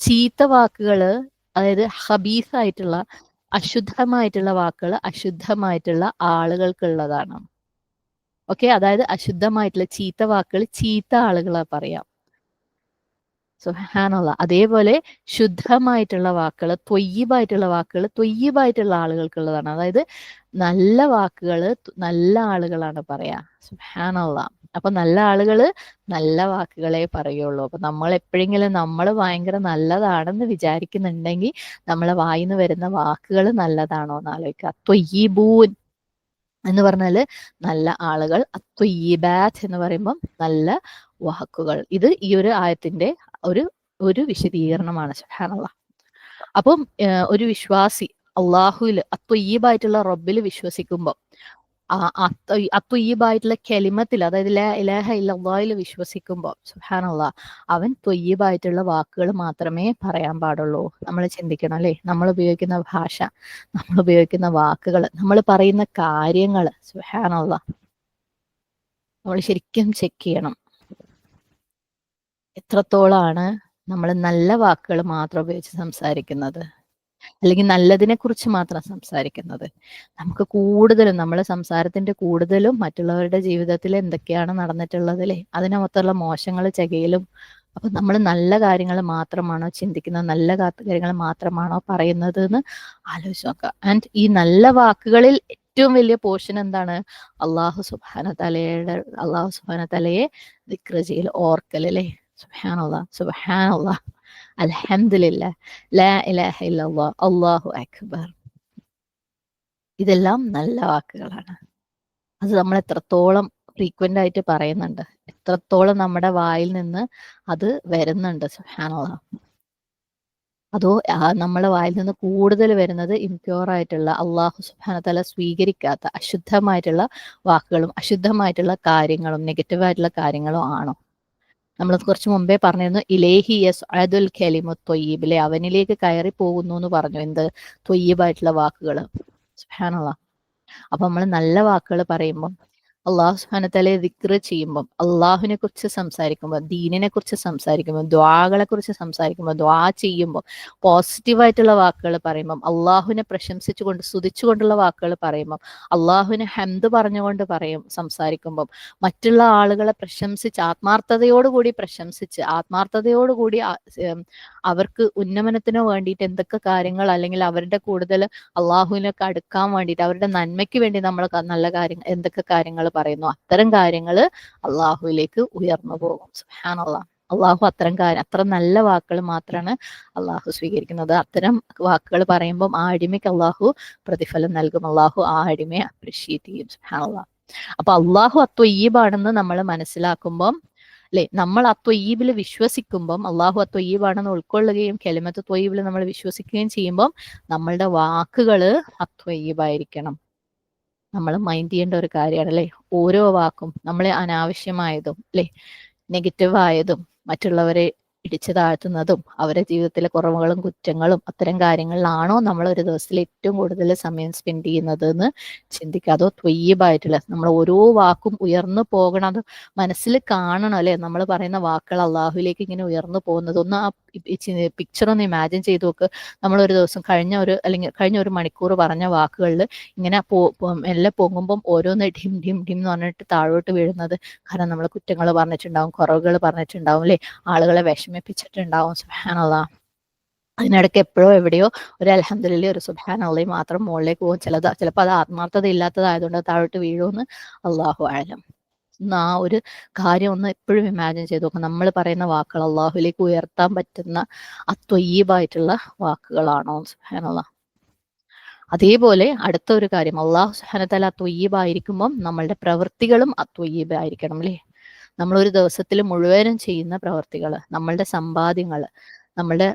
ചീത്ത വാക്കുകള്, അതായത് ഹബീസ് ആയിട്ടുള്ള അശുദ്ധമായിട്ടുള്ള വാക്കുകൾ അശുദ്ധമായിട്ടുള്ള ആളുകൾക്കുള്ളതാണ്. ഓക്കെ, അതായത് അശുദ്ധമായിട്ടുള്ള ചീത്ത വാക്കുകൾ ചീത്ത ആളുകളാ പറയാം. സുബ്ഹാനല്ലാഹ്. അതേപോലെ ശുദ്ധമായിട്ടുള്ള വാക്കുകൾ, ത്വയ്യിബായിട്ടുള്ള വാക്കുകൾ ത്വയ്യിബായിട്ടുള്ള ആളുകൾക്കുള്ളതാണ്. അതായത് നല്ല വാക്കുകൾ നല്ല ആളുകളാണ് പറയാ. സുബ്ഹാനല്ലാഹ്. അപ്പൊ നല്ല ആളുകള് നല്ല വാക്കുകളെ പറയുള്ളൂ. അപ്പൊ നമ്മൾ എപ്പോഴെങ്കിലും നമ്മൾ ഭയങ്കര നല്ലതാണെന്ന് വിചാരിക്കുന്നുണ്ടെങ്കിൽ നമ്മളെ വായിന്ന് വരുന്ന വാക്കുകൾ നല്ലതാണോ എന്ന് ആലോചിക്കുക. ത്വയ്യിബൂൻ എന്ന് പറഞ്ഞാല് നല്ല ആളുകൾ, അത്വയ്യിബാത്ത് എന്ന് പറയുമ്പം നല്ല വാക്കുകൾ. ഇത് ഈ ഒരു ആയത്തിന്റെ ഒരു ഒരു വിശദീകരണമാണ്. സുബ്ഹാനല്ലാഹ്. അപ്പം ഒരു വിശ്വാസി അള്ളാഹുവില് അത്വയ്യിബായിട്ടുള്ള റബ്ബിൽ വിശ്വസിക്കുമ്പോൾ അത്വയ്യിബായിട്ടുള്ള കെലിമത്തിൽ, അതായത് ലാ ഇലാഹ ഇല്ലല്ലാഹിൽ വിശ്വസിക്കുമ്പോൾ സുബ്ഹാനല്ലാഹ്, അവൻ ത്വയ്യിബായിട്ടുള്ള വാക്കുകൾ മാത്രമേ പറയാൻ പാടുള്ളൂ. നമ്മൾ ചിന്തിക്കണം അല്ലേ, നമ്മൾ ഉപയോഗിക്കുന്ന ഭാഷ, നമ്മൾ ഉപയോഗിക്കുന്ന വാക്കുകൾ, നമ്മൾ പറയുന്ന കാര്യങ്ങൾ, സുബ്ഹാനല്ലാഹ്, നമ്മൾ ശരിക്കും ചെക്ക് ചെയ്യണം. എത്രത്തോളാണ് നമ്മൾ നല്ല വാക്കുകൾ മാത്രം ഉപയോഗിച്ച് സംസാരിക്കുന്നത്, അല്ലെങ്കിൽ നല്ലതിനെ കുറിച്ച് മാത്രം സംസാരിക്കുന്നത്. നമുക്ക് കൂടുതലും നമ്മളെ സംസാരത്തിന്റെ കൂടുതലും മറ്റുള്ളവരുടെ ജീവിതത്തിൽ എന്തൊക്കെയാണ് നടന്നിട്ടുള്ളത് അല്ലേ, അതിനെ മൊത്തമുള്ള മോശങ്ങൾ ചെകയിലും. അപ്പൊ നമ്മൾ നല്ല കാര്യങ്ങൾ മാത്രമാണോ ചിന്തിക്കുന്നത്, നല്ല കാര്യങ്ങൾ മാത്രമാണോ പറയുന്നത് എന്ന് ആലോചിച്ച് നോക്കുക. ആൻഡ് ഈ നല്ല വാക്കുകളിൽ ഏറ്റവും വലിയ പോർഷൻ എന്താണ്? അള്ളാഹു സുബ്ഹാനഹു തആലയെ ദിക്ർ ചെയ്യൽ, ഓർക്കൽ അല്ലേ. സുബ്ഹാനല്ലാഹ്, സുബ്ഹാനല്ലാഹ്, അൽഹംദുലില്ലാഹ്, ലാ ഇലാഹ ഇല്ലല്ലാഹ്, അല്ലാഹു അക്ബർ. ഇതെല്ലാം നല്ല വാക്കുകളാണ്. അത് നമ്മൾ എത്രത്തോളം ഫ്രീക്വന്റ് ആയിട്ട് പറയുന്നുണ്ട്, എത്രത്തോളം നമ്മുടെ വായിൽ നിന്ന് അത് വരുന്നുണ്ട്. സുബ്ഹാനല്ലാഹ്. അതോ നമ്മളെ വായിൽ നിന്ന് കൂടുതൽ വരുന്നത് ഇംപ്യൂർ ആയിട്ടുള്ള, അള്ളാഹു സുബ്ഹാനഹു തആല സ്വീകരിക്കാത്ത അശുദ്ധമായിട്ടുള്ള വാക്കുകളും അശുദ്ധമായിട്ടുള്ള കാര്യങ്ങളും നെഗറ്റീവായിട്ടുള്ള കാര്യങ്ങളും ആണോ? നമ്മൾ കുറച്ച് മുമ്പേ പറഞ്ഞിരുന്നു ഇലേഹി യസ്അദുൽ കലിമു ത്വയ്യിബ്, അല്ലെ, അവനിലേക്ക് കയറി പോകുന്നു എന്ന് പറഞ്ഞു. എന്ത്? ത്വയ്യിബായിട്ടുള്ള വാക്കുകൾ. സുബ്ഹാനല്ലാഹ്. അപ്പൊ നമ്മൾ നല്ല വാക്കുകൾ പറയുമ്പോൾ, അള്ളാഹു സുബ്ഹാനഹു തആലയെ ദിക്ർ ചെയ്യുമ്പോൾ, അള്ളാഹുവിനെ കുറിച്ച് സംസാരിക്കുമ്പോൾ, ദീനിനെ കുറിച്ച് സംസാരിക്കുമ്പോൾ, ദ്വാകളെ കുറിച്ച് സംസാരിക്കുമ്പോൾ, ദ്വാ ചെയ്യുമ്പോൾ, പോസിറ്റീവായിട്ടുള്ള വാക്കുകൾ പറയുമ്പോൾ, അള്ളാഹുവിനെ പ്രശംസിച്ചുകൊണ്ട് സ്തുതിച്ചുകൊണ്ടുള്ള വാക്കുകൾ പറയുമ്പോൾ, അള്ളാഹുവിനെ ഹംദ് പറഞ്ഞുകൊണ്ട് സംസാരിക്കുമ്പോൾ, മറ്റുള്ള ആളുകളെ പ്രശംസിച്ച് ആത്മാർത്ഥതയോടുകൂടി പ്രശംസിച്ച് ആത്മാർത്ഥതയോടുകൂടി അവർക്ക് ഉന്നമനത്തിന് വേണ്ടിയിട്ട് എന്തൊക്കെ കാര്യങ്ങൾ, അല്ലെങ്കിൽ അവരുടെ കൂടുതൽ അള്ളാഹുവിനൊക്കെ അടുക്കാൻ വേണ്ടിയിട്ട് അവരുടെ നന്മയ്ക്ക് വേണ്ടി നമ്മൾ നല്ല കാര്യങ്ങൾ എന്തൊക്കെ കാര്യങ്ങൾ പറയുന്നു, അത്തരം കാര്യങ്ങൾ അള്ളാഹുവിലേക്ക് ഉയർന്നു പോകും. സുബ്ഹാനല്ലാഹ്. അള്ളാഹു അത്ര നല്ല വാക്കുകൾ മാത്രമാണ് അള്ളാഹു സ്വീകരിക്കുന്നത്. അത്തരം വാക്കുകൾ പറയുമ്പം ആ അടിമയ്ക്ക് അള്ളാഹു പ്രതിഫലം നൽകും. അള്ളാഹു ആ അടിമയെ അപ്രിഷ്യേറ്റ് ചെയ്യും. സുബ്ഹാനല്ലാഹ്. അപ്പൊ അള്ളാഹു അത്വയ്യിബാണെന്ന് നമ്മൾ മനസ്സിലാക്കുമ്പം, അല്ലെ, നമ്മൾ അത്വയ്യിബിൽ വിശ്വസിക്കുമ്പം, അള്ളാഹു അത്വയ്യിബാണെന്ന് ഉൾക്കൊള്ളുകയും കെലിമത്ത് ത്വയ്യിബിൽ നമ്മൾ വിശ്വസിക്കുകയും ചെയ്യുമ്പം നമ്മളുടെ വാക്കുകൾ അത്വയ്യിബായിരിക്കണം. നമ്മൾ മൈൻഡ് ചെയ്യേണ്ട ഒരു കാര്യമാണ് അല്ലെ. ഓരോ വാക്കും നമ്മളെ അനാവശ്യമായതും അല്ലെ നെഗറ്റീവായതും മറ്റുള്ളവരെ ഇടിച്ചു താഴ്ത്തുന്നതും അവരുടെ ജീവിതത്തിലെ കുറവുകളും കുറ്റങ്ങളും അത്തരം കാര്യങ്ങളിലാണോ നമ്മൾ ഒരു ദിവസത്തിൽ ഏറ്റവും കൂടുതൽ സമയം സ്പെൻഡ് ചെയ്യുന്നത് എന്ന് ചിന്തിക്കുക. അതോ ത്വയ്യിബായിട്ടുള്ള നമ്മൾ ഓരോ വാക്കും ഉയർന്നു പോകണം, അത് മനസ്സിൽ കാണണം അല്ലെ. നമ്മൾ പറയുന്ന വാക്കുകൾ അള്ളാഹുലേക്ക് ഇങ്ങനെ ഉയർന്നു പോകുന്നത് ഒന്ന് ആ പിക്ചർ ഒന്ന് ഇമാജിൻ ചെയ്ത് നോക്ക്. നമ്മൾ ഒരു ദിവസം കഴിഞ്ഞ ഒരു മണിക്കൂർ പറഞ്ഞ വാക്കുകളിൽ ഇങ്ങനെ മെല്ലെ പോകുമ്പം ഓരോന്ന് ഡിം ഡിം ഡിം എന്ന് പറഞ്ഞിട്ട് താഴോട്ട് വീഴുന്നത്. കാരണം നമ്മൾ കുറ്റങ്ങൾ പറഞ്ഞിട്ടുണ്ടാവും, കുറവുകൾ പറഞ്ഞിട്ടുണ്ടാവും അല്ലെ, ആളുകളെ വിഷമിപ്പിച്ചിട്ടുണ്ടാവും. സുബ്ഹാനല്ലാഹ്. അതിനിടയ്ക്ക് എപ്പോഴോ എവിടെയോ ഒരു അൽഹംദുലില്ലാഹ് ഒരു സുബ്ഹാനല്ലാഹ് മാത്രം മുകളിലേക്ക് പോകും. ചിലപ്പോൾ അത് ആത്മാർത്ഥത ഇല്ലാത്തതായതുകൊണ്ട് താഴോട്ട് വീഴുമെന്ന് അല്ലാഹു അഅലം. ആ ഒരു കാര്യം ഒന്ന് എപ്പോഴും ഇമാജിൻ ചെയ്ത് നോക്കാം. നമ്മൾ പറയുന്ന വാക്കുകൾ അള്ളാഹുലേക്ക് ഉയർത്താൻ പറ്റുന്ന അത്വയ്യിബായിട്ടുള്ള വാക്കുകളാണോ? സുബ്ഹാനല്ലാഹ്. അതേപോലെ അടുത്ത ഒരു കാര്യം, അള്ളാഹു സുബ്ഹാനഹു തആല അത്വയ്യിബായിരിക്കുമ്പം നമ്മളുടെ പ്രവൃത്തികളും അത്വയ്യിബായിരിക്കണം അല്ലേ. നമ്മളൊരു ദിവസത്തിൽ മുഴുവനും ചെയ്യുന്ന പ്രവർത്തികൾ, നമ്മളുടെ സമ്പാദ്യങ്ങൾ, നമ്മളുടെ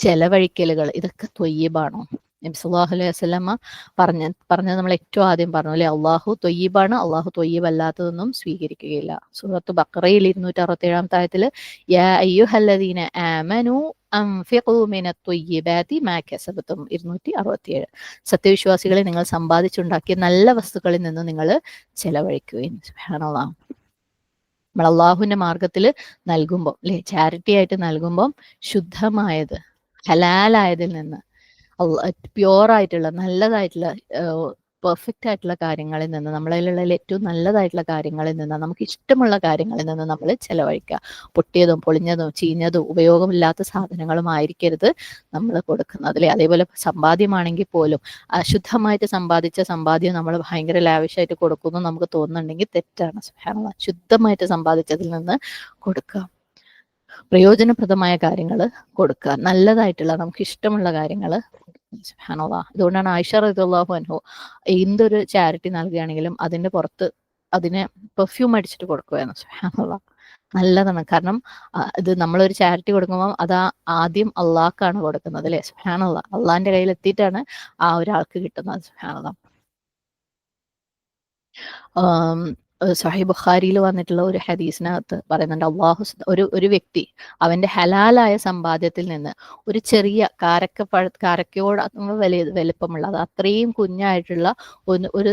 ചെലവഴിക്കലുകൾ, ഇതൊക്കെ ത്വയ്യിബാണോ? നബി സല്ലല്ലാഹു അലൈഹി വസല്ലമ പറഞ്ഞത് നമ്മൾ ഏറ്റവും ആദ്യം പറഞ്ഞു അല്ലെ, അള്ളാഹു ത്വയ്യിബാണ്, അള്ളാഹു ത്വയ്യിബല്ലാത്തതൊന്നും സ്വീകരിക്കുകയില്ല. സൂറത്ത് ബഖറയിൽ 267 ആയത്തിൽ യാ അയ്യുഹല്ലദീന ആമനു അൻഫിഖൂ മിനത് ത്വയ്യിബാതി മാ കസബതും 267. സത്യവിശ്വാസികളെ, നിങ്ങൾ സമ്പാദിച്ചുണ്ടാക്കിയ നല്ല വസ്തുക്കളിൽ നിന്ന് നിങ്ങൾ ചെലവഴിക്കുകയും. സുബ്ഹാനല്ലാഹ്. നമ്മൾ അള്ളാഹുവിന്റെ മാർഗത്തിൽ നൽകുമ്പോൾ അല്ലെ, ചാരിറ്റി ആയിട്ട് നൽകുമ്പം ശുദ്ധമായത് ഹലാലായതിൽ നിന്ന് പ്യുവർ ആയിട്ടുള്ള നല്ലതായിട്ടുള്ള പെർഫെക്റ്റ് ആയിട്ടുള്ള കാര്യങ്ങളിൽ നിന്ന്, നമ്മളതിലുള്ള ഏറ്റവും നല്ലതായിട്ടുള്ള കാര്യങ്ങളിൽ നിന്ന്, നമുക്ക് ഇഷ്ടമുള്ള കാര്യങ്ങളിൽ നിന്ന് നമ്മൾ ചെലവഴിക്കുക. പൊട്ടിയതും പൊളിഞ്ഞതും ചീഞ്ഞതും ഉപയോഗമില്ലാത്ത സാധനങ്ങളും ആയിരിക്കരുത് നമ്മൾ കൊടുക്കുന്നത്. അല്ലേ? അതേപോലെ സമ്പാദ്യമാണെങ്കിൽ പോലും അശുദ്ധമായിട്ട് സമ്പാദിച്ച സമ്പാദ്യം നമ്മൾ ഭയങ്കര ലാവിഷായിട്ട് കൊടുക്കുന്നു നമുക്ക് തോന്നുന്നുണ്ടെങ്കിൽ തെറ്റാണ്. സുബ്ഹാനല്ലാഹ്. ശുദ്ധമായിട്ട് സമ്പാദിച്ചതിൽ നിന്ന് കൊടുക്കുക. പ്രയോജനപ്രദമായ കാര്യങ്ങൾ കൊടുക്കുക. നല്ലതായിട്ടുള്ള നമുക്ക് ഇഷ്ടമുള്ള കാര്യങ്ങൾ. സുബ്ഹാനല്ലാഹ്. അതുകൊണ്ടാണ് ആയിഷ റളിയല്ലാഹു അൻഹു എന്തൊരു ചാരിറ്റി നൽകുകയാണെങ്കിലും അതിന്റെ പുറത്ത് അതിനെ പെർഫ്യൂം അടിച്ചിട്ട് കൊടുക്കുമായിരുന്നു. സുബ്ഹാനല്ലാഹ്. നല്ലതാണ്. കാരണം ഇത് നമ്മളൊരു ചാരിറ്റി കൊടുക്കുമ്പോൾ അത് ആദ്യം അള്ളാഹ്ക്കാണ് കൊടുക്കുന്നത്. അല്ലേ? സുബ്ഹാനല്ലാഹ്. അള്ളാഹിന്റെ കയ്യിൽ എത്തിയിട്ടാണ് ആ ഒരാൾക്ക് കിട്ടുന്നത്. സുബ്ഹാനല്ലാഹ്. സഹീഹ് ബുഖാരിയിൽ വന്നിട്ടുള്ള ഒരു ഹദീസിനകത്ത് പറയുന്നുണ്ട്, ഒരു വ്യക്തി അവന്റെ ഹലാലായ സമ്പാദ്യത്തിൽ നിന്ന് ഒരു ചെറിയ കാരക്കയോട് വലിപ്പമുള്ള, അത് അത്രയും കുഞ്ഞായിട്ടുള്ള ഒരു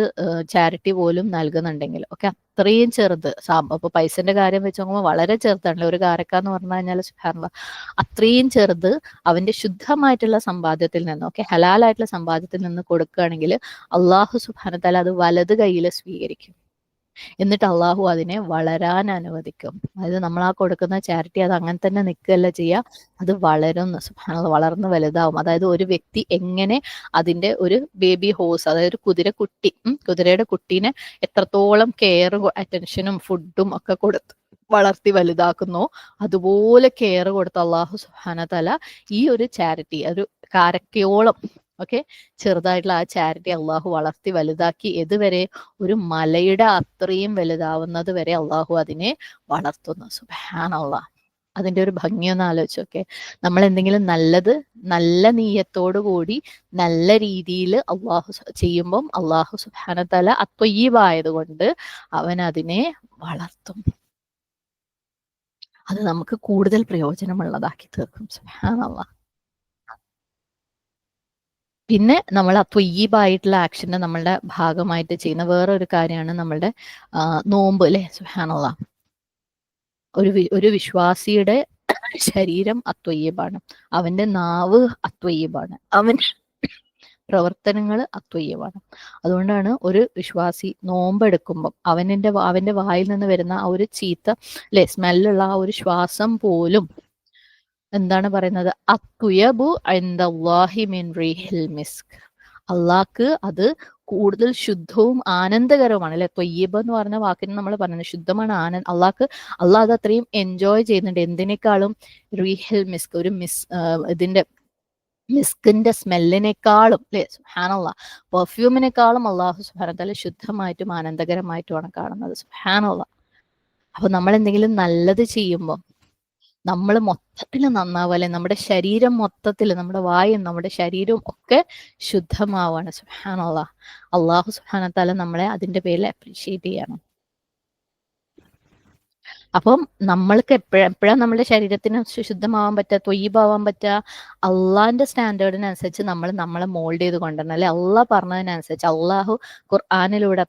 ചാരിറ്റി പോലും നൽകുന്നുണ്ടെങ്കിൽ ഒക്കെ അത്രയും ചെറുത്, അപ്പൊ പൈസന്റെ കാര്യം വെച്ച് നോക്കുമ്പോൾ വളരെ ചെറുതാണല്ലോ ഒരു കാരക്ക എന്ന് പറഞ്ഞു കഴിഞ്ഞാൽ. സുബ്ഹാനല്ലാഹ്. അത്രയും ചെറുത് അവന്റെ ശുദ്ധമായിട്ടുള്ള സമ്പാദ്യത്തിൽ നിന്ന്, ഒക്കെ ഹലാലായിട്ടുള്ള സമ്പാദ്യത്തിൽ നിന്ന് കൊടുക്കുകയാണെങ്കിൽ അള്ളാഹു സുബ്ഹാനഹു വ തആല അത് വലത് കൈയിൽ സ്വീകരിക്കും. എന്നിട്ട് അള്ളാഹു അതിനെ വളരാൻ അനുവദിക്കും. അതായത് നമ്മൾ ആ കൊടുക്കുന്ന ചാരിറ്റി അത് അങ്ങനെ തന്നെ നിൽക്കുകയല്ല ചെയ്യുക, അത് വളരുന്നു. സുബ്ഹാനല്ലാഹ്. വളർന്ന് വലുതാവും. അതായത് ഒരു വ്യക്തി എങ്ങനെ അതിന്റെ ഒരു ബേബി ഹോഴ്സ്, അതായത് ഒരു കുതിരക്കുട്ടി, കുതിരയുടെ കുട്ടീനെ എത്രത്തോളം കെയർ അറ്റൻഷനും ഫുഡും ഒക്കെ കൊടുത്ത് വളർത്തി വലുതാക്കുന്നു, അതുപോലെ കെയർ കൊടുത്ത അള്ളാഹു സുബ്ഹാനഹു വ തആല ഈ ഒരു ചാരിറ്റി, ഒരു കാരക്കയോളം ഓക്കെ ചെറുതായിട്ടുള്ള ആ ചാരിറ്റി അള്ളാഹു വളർത്തി വലുതാക്കി ഇതുവരെ ഒരു മലയുടെ അത്രയും വലുതാവുന്നത് വരെ അള്ളാഹു അതിനെ വളർത്തുന്നു. സുബ്ഹാനല്ലാഹ്. അതിന്റെ ഒരു ഭംഗിയൊന്ന് ആലോചിച്ചൊക്കെ. നമ്മൾ എന്തെങ്കിലും നല്ലത് നല്ല നീയത്തോടു കൂടി നല്ല രീതിയിൽ അള്ളാഹു ചെയ്യുമ്പം അള്ളാഹു സുബ്ഹാനഹു വ തആല അത്വയ്യിബായതുകൊണ്ട് അവൻ അതിനെ വളർത്തും. അത് നമുക്ക് കൂടുതൽ പ്രയോജനമുള്ളതാക്കി തീർക്കും. സുബ്ഹാനല്ലാഹ്. പിന്നെ നമ്മൾ അത്വയ്യിബായിട്ടുള്ള ആക്ഷന്റെ നമ്മളുടെ ഭാഗമായിട്ട് ചെയ്യുന്ന വേറൊരു കാര്യമാണ് നമ്മളുടെ നോമ്പ്. അല്ലെ? സുബ്ഹാനല്ലാഹ്. ഒരു വിശ്വാസിയുടെ ശരീരം അത്വയ്യിബാണ്, അവന്റെ നാവ് അത്വയ്യിബാണ്, അവന്റെ പ്രവർത്തനങ്ങൾ അത്വയ്യിബാണ്. അതുകൊണ്ടാണ് ഒരു വിശ്വാസി നോമ്പെടുക്കുമ്പം അവന്റെ വായിൽ നിന്ന് വരുന്ന ആ ഒരു ചീത്ത, അല്ലെ, സ്മെല്ലുള്ള ആ ഒരു ശ്വാസം പോലും എന്താണ് പറയുന്നത്? അത്വയബു ഇൻദല്ലാഹി മിൻ റീഹിൽ മിസ്ക്. അള്ളാഹ്ക്ക് അത് കൂടുതൽ ശുദ്ധവും ആനന്ദകരവുമാണ്. അല്ലെ? ത്വയ്യിബ് എന്ന് പറഞ്ഞ വാക്കിന് നമ്മൾ പറയുന്നത് ശുദ്ധമാണ്, അള്ളാഹ് അത് അത്രയും എൻജോയ് ചെയ്യുന്നുണ്ട്. എന്തിനേക്കാളും റീഹിൽ മിസ്ക്, ഒരു ഇതിന്റെ മിസ്കിന്റെ സ്മെല്ലിനേക്കാളും, അല്ലെ? സുബ്ഹാനല്ലാഹ്. പെർഫ്യൂമിനേക്കാളും അള്ളാഹു സുബ്ഹാനഹു വ തആല ശുദ്ധമായിട്ടും ആനന്ദകരമായിട്ടുമാണ് കാണുന്നത്. സുബ്ഹാനല്ലാഹ്. അപ്പൊ നമ്മൾ എന്തെങ്കിലും നല്ലത് ചെയ്യുമ്പോൾ നമ്മൾ മൊത്തത്തിൽ നന്നാവല്ലേ, നമ്മുടെ ശരീരം മൊത്തത്തിൽ, നമ്മുടെ വായും നമ്മുടെ ശരീരവും ഒക്കെ ശുദ്ധമാവാണ്. സുബ്ഹാനല്ലാഹ്. അള്ളാഹു സുബ്ഹാനഹു വ തആല നമ്മളെ അതിന്റെ പേരിൽ അപ്രീഷിയേറ്റ് ചെയ്യണം. അപ്പം നമ്മൾക്ക് എപ്പോഴാണ് നമ്മുടെ ശരീരത്തിന് ശുദ്ധമാവാൻ പറ്റുക, ത്വയ്യിബാവാൻ പറ്റുക? അള്ളാഹിന്റെ സ്റ്റാൻഡേർഡിനനുസരിച്ച് നമ്മളെ മോൾഡ് ചെയ്ത് കൊണ്ടുവരണം. അല്ലെ? അള്ളാഹ് പറഞ്ഞതിനനുസരിച്ച് അള്ളാഹു ഖുർആനിലൂടെ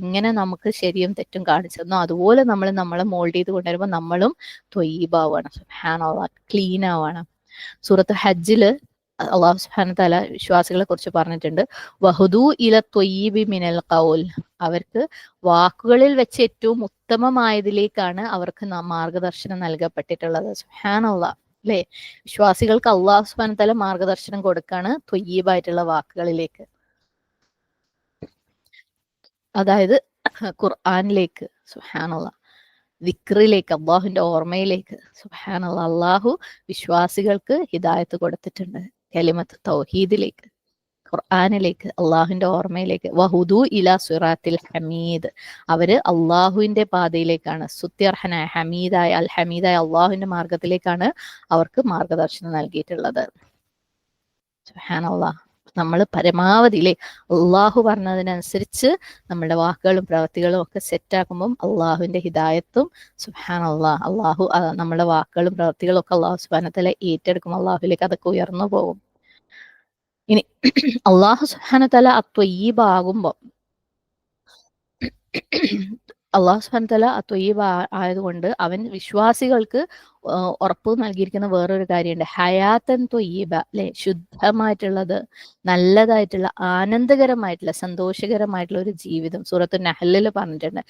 എങ്ങനെ നമുക്ക് ശരിയും തെറ്റും കാണിച്ചെന്നോ അതുപോലെ നമ്മളെ മോൾഡ് ചെയ്ത് കൊണ്ടുവരുമ്പോൾ നമ്മളും ത്വയ്യിബാവാണ്. സുബ്ഹാനല്ലാഹ്. ക്ലീൻ ആവാണ്. സൂറത്ത് ഹജ്ജില് അള്ളാഹു സുബ്ഹാനഹു വ തആല വിശ്വാസികളെ കുറിച്ച് പറഞ്ഞിട്ടുണ്ട്, വഹുദു ഇല ത്വയ്യിബി മിനൽ ഖൗൽ. അവർക്ക് വാക്കുകളിൽ വെച്ച് ഏറ്റവും ഉത്തമമായതിലേക്കാണ് അവർക്ക് മാർഗദർശനം നൽകപ്പെട്ടിട്ടുള്ളത്. സുബ്ഹാനല്ലാഹ്. അല്ലേ? വിശ്വാസികൾക്ക് അള്ളാഹു സുബ്ഹാനഹു വ തആല മാർഗദർശനം കൊടുക്കാണ് ത്വയ്യിബായിട്ടുള്ള വാക്കുകളിലേക്ക്, അതായത് ഖുർആനിലേക്ക്, സുബ്ഹാനല്ലാഹ്, ദിക്റിലേക്ക്, അള്ളാഹുവിന്റെ ഓർമ്മയിലേക്ക്. സുബ്ഹാനല്ലാഹ്. അള്ളാഹു വിശ്വാസികൾക്ക് ഹിദായത്ത് കൊടുത്തിട്ടുണ്ട്. കലിമത്ത് തൗഹീദിലേക്ക്, ഖുർആനിലേക്ക്, അള്ളാഹുവിന്റെ ഓർമ്മയിലേക്ക്. വഹുദു ഇലാ സിറാത്തിൽ ഹമീദ്. അവര് അള്ളാഹുവിന്റെ പാതയിലേക്കാണ്, സ്തുത്യർഹനായ ഹമീദായ ഹമീദായ അള്ളാഹുവിന്റെ മാർഗത്തിലേക്കാണ് അവർക്ക് മാർഗദർശനം നൽകിയിട്ടുള്ളത്. സുബ്ഹാനല്ലാഹ്. നമ്മൾ പരമാവധി, അല്ലേ, അള്ളാഹു പറഞ്ഞതിനനുസരിച്ച് നമ്മുടെ വാക്കുകളും പ്രവൃത്തികളും ഒക്കെ സെറ്റാക്കുമ്പം അള്ളാഹുവിന്റെ ഹിദായത്തും, സുബ്ഹാനല്ലാഹ്, അള്ളാഹു നമ്മുടെ വാക്കുകളും പ്രവൃത്തികളും ഒക്കെ അള്ളാഹു സുബ്ഹാനഹു വ തആല ഏറ്റെടുക്കും. അള്ളാഹുവിലേക്ക് അതൊക്കെ ഉയർന്നു പോകും. ഇനി അള്ളാഹു സുബ്ഹാനഹു വ തആല അത്വയ്യിബാകുമ്പോൾ അള്ളാഹു സുബ്ഹാനഹു വ തആല ത്വയ്യിബ് ആയതുകൊണ്ട് അവൻ വിശ്വാസികൾക്ക് ഉറപ്പ് നൽകിയിരിക്കുന്ന വേറൊരു കാര്യമുണ്ട്, ഹയാത്തൻ ത്വയ്യിബ, അല്ലെ, ശുദ്ധമായിട്ടുള്ളത്, നല്ലതായിട്ടുള്ള, ആനന്ദകരമായിട്ടുള്ള, സന്തോഷകരമായിട്ടുള്ള ഒരു ജീവിതം. സൂറത്തു നഹ്ലിൽ പറഞ്ഞിട്ടുണ്ട്,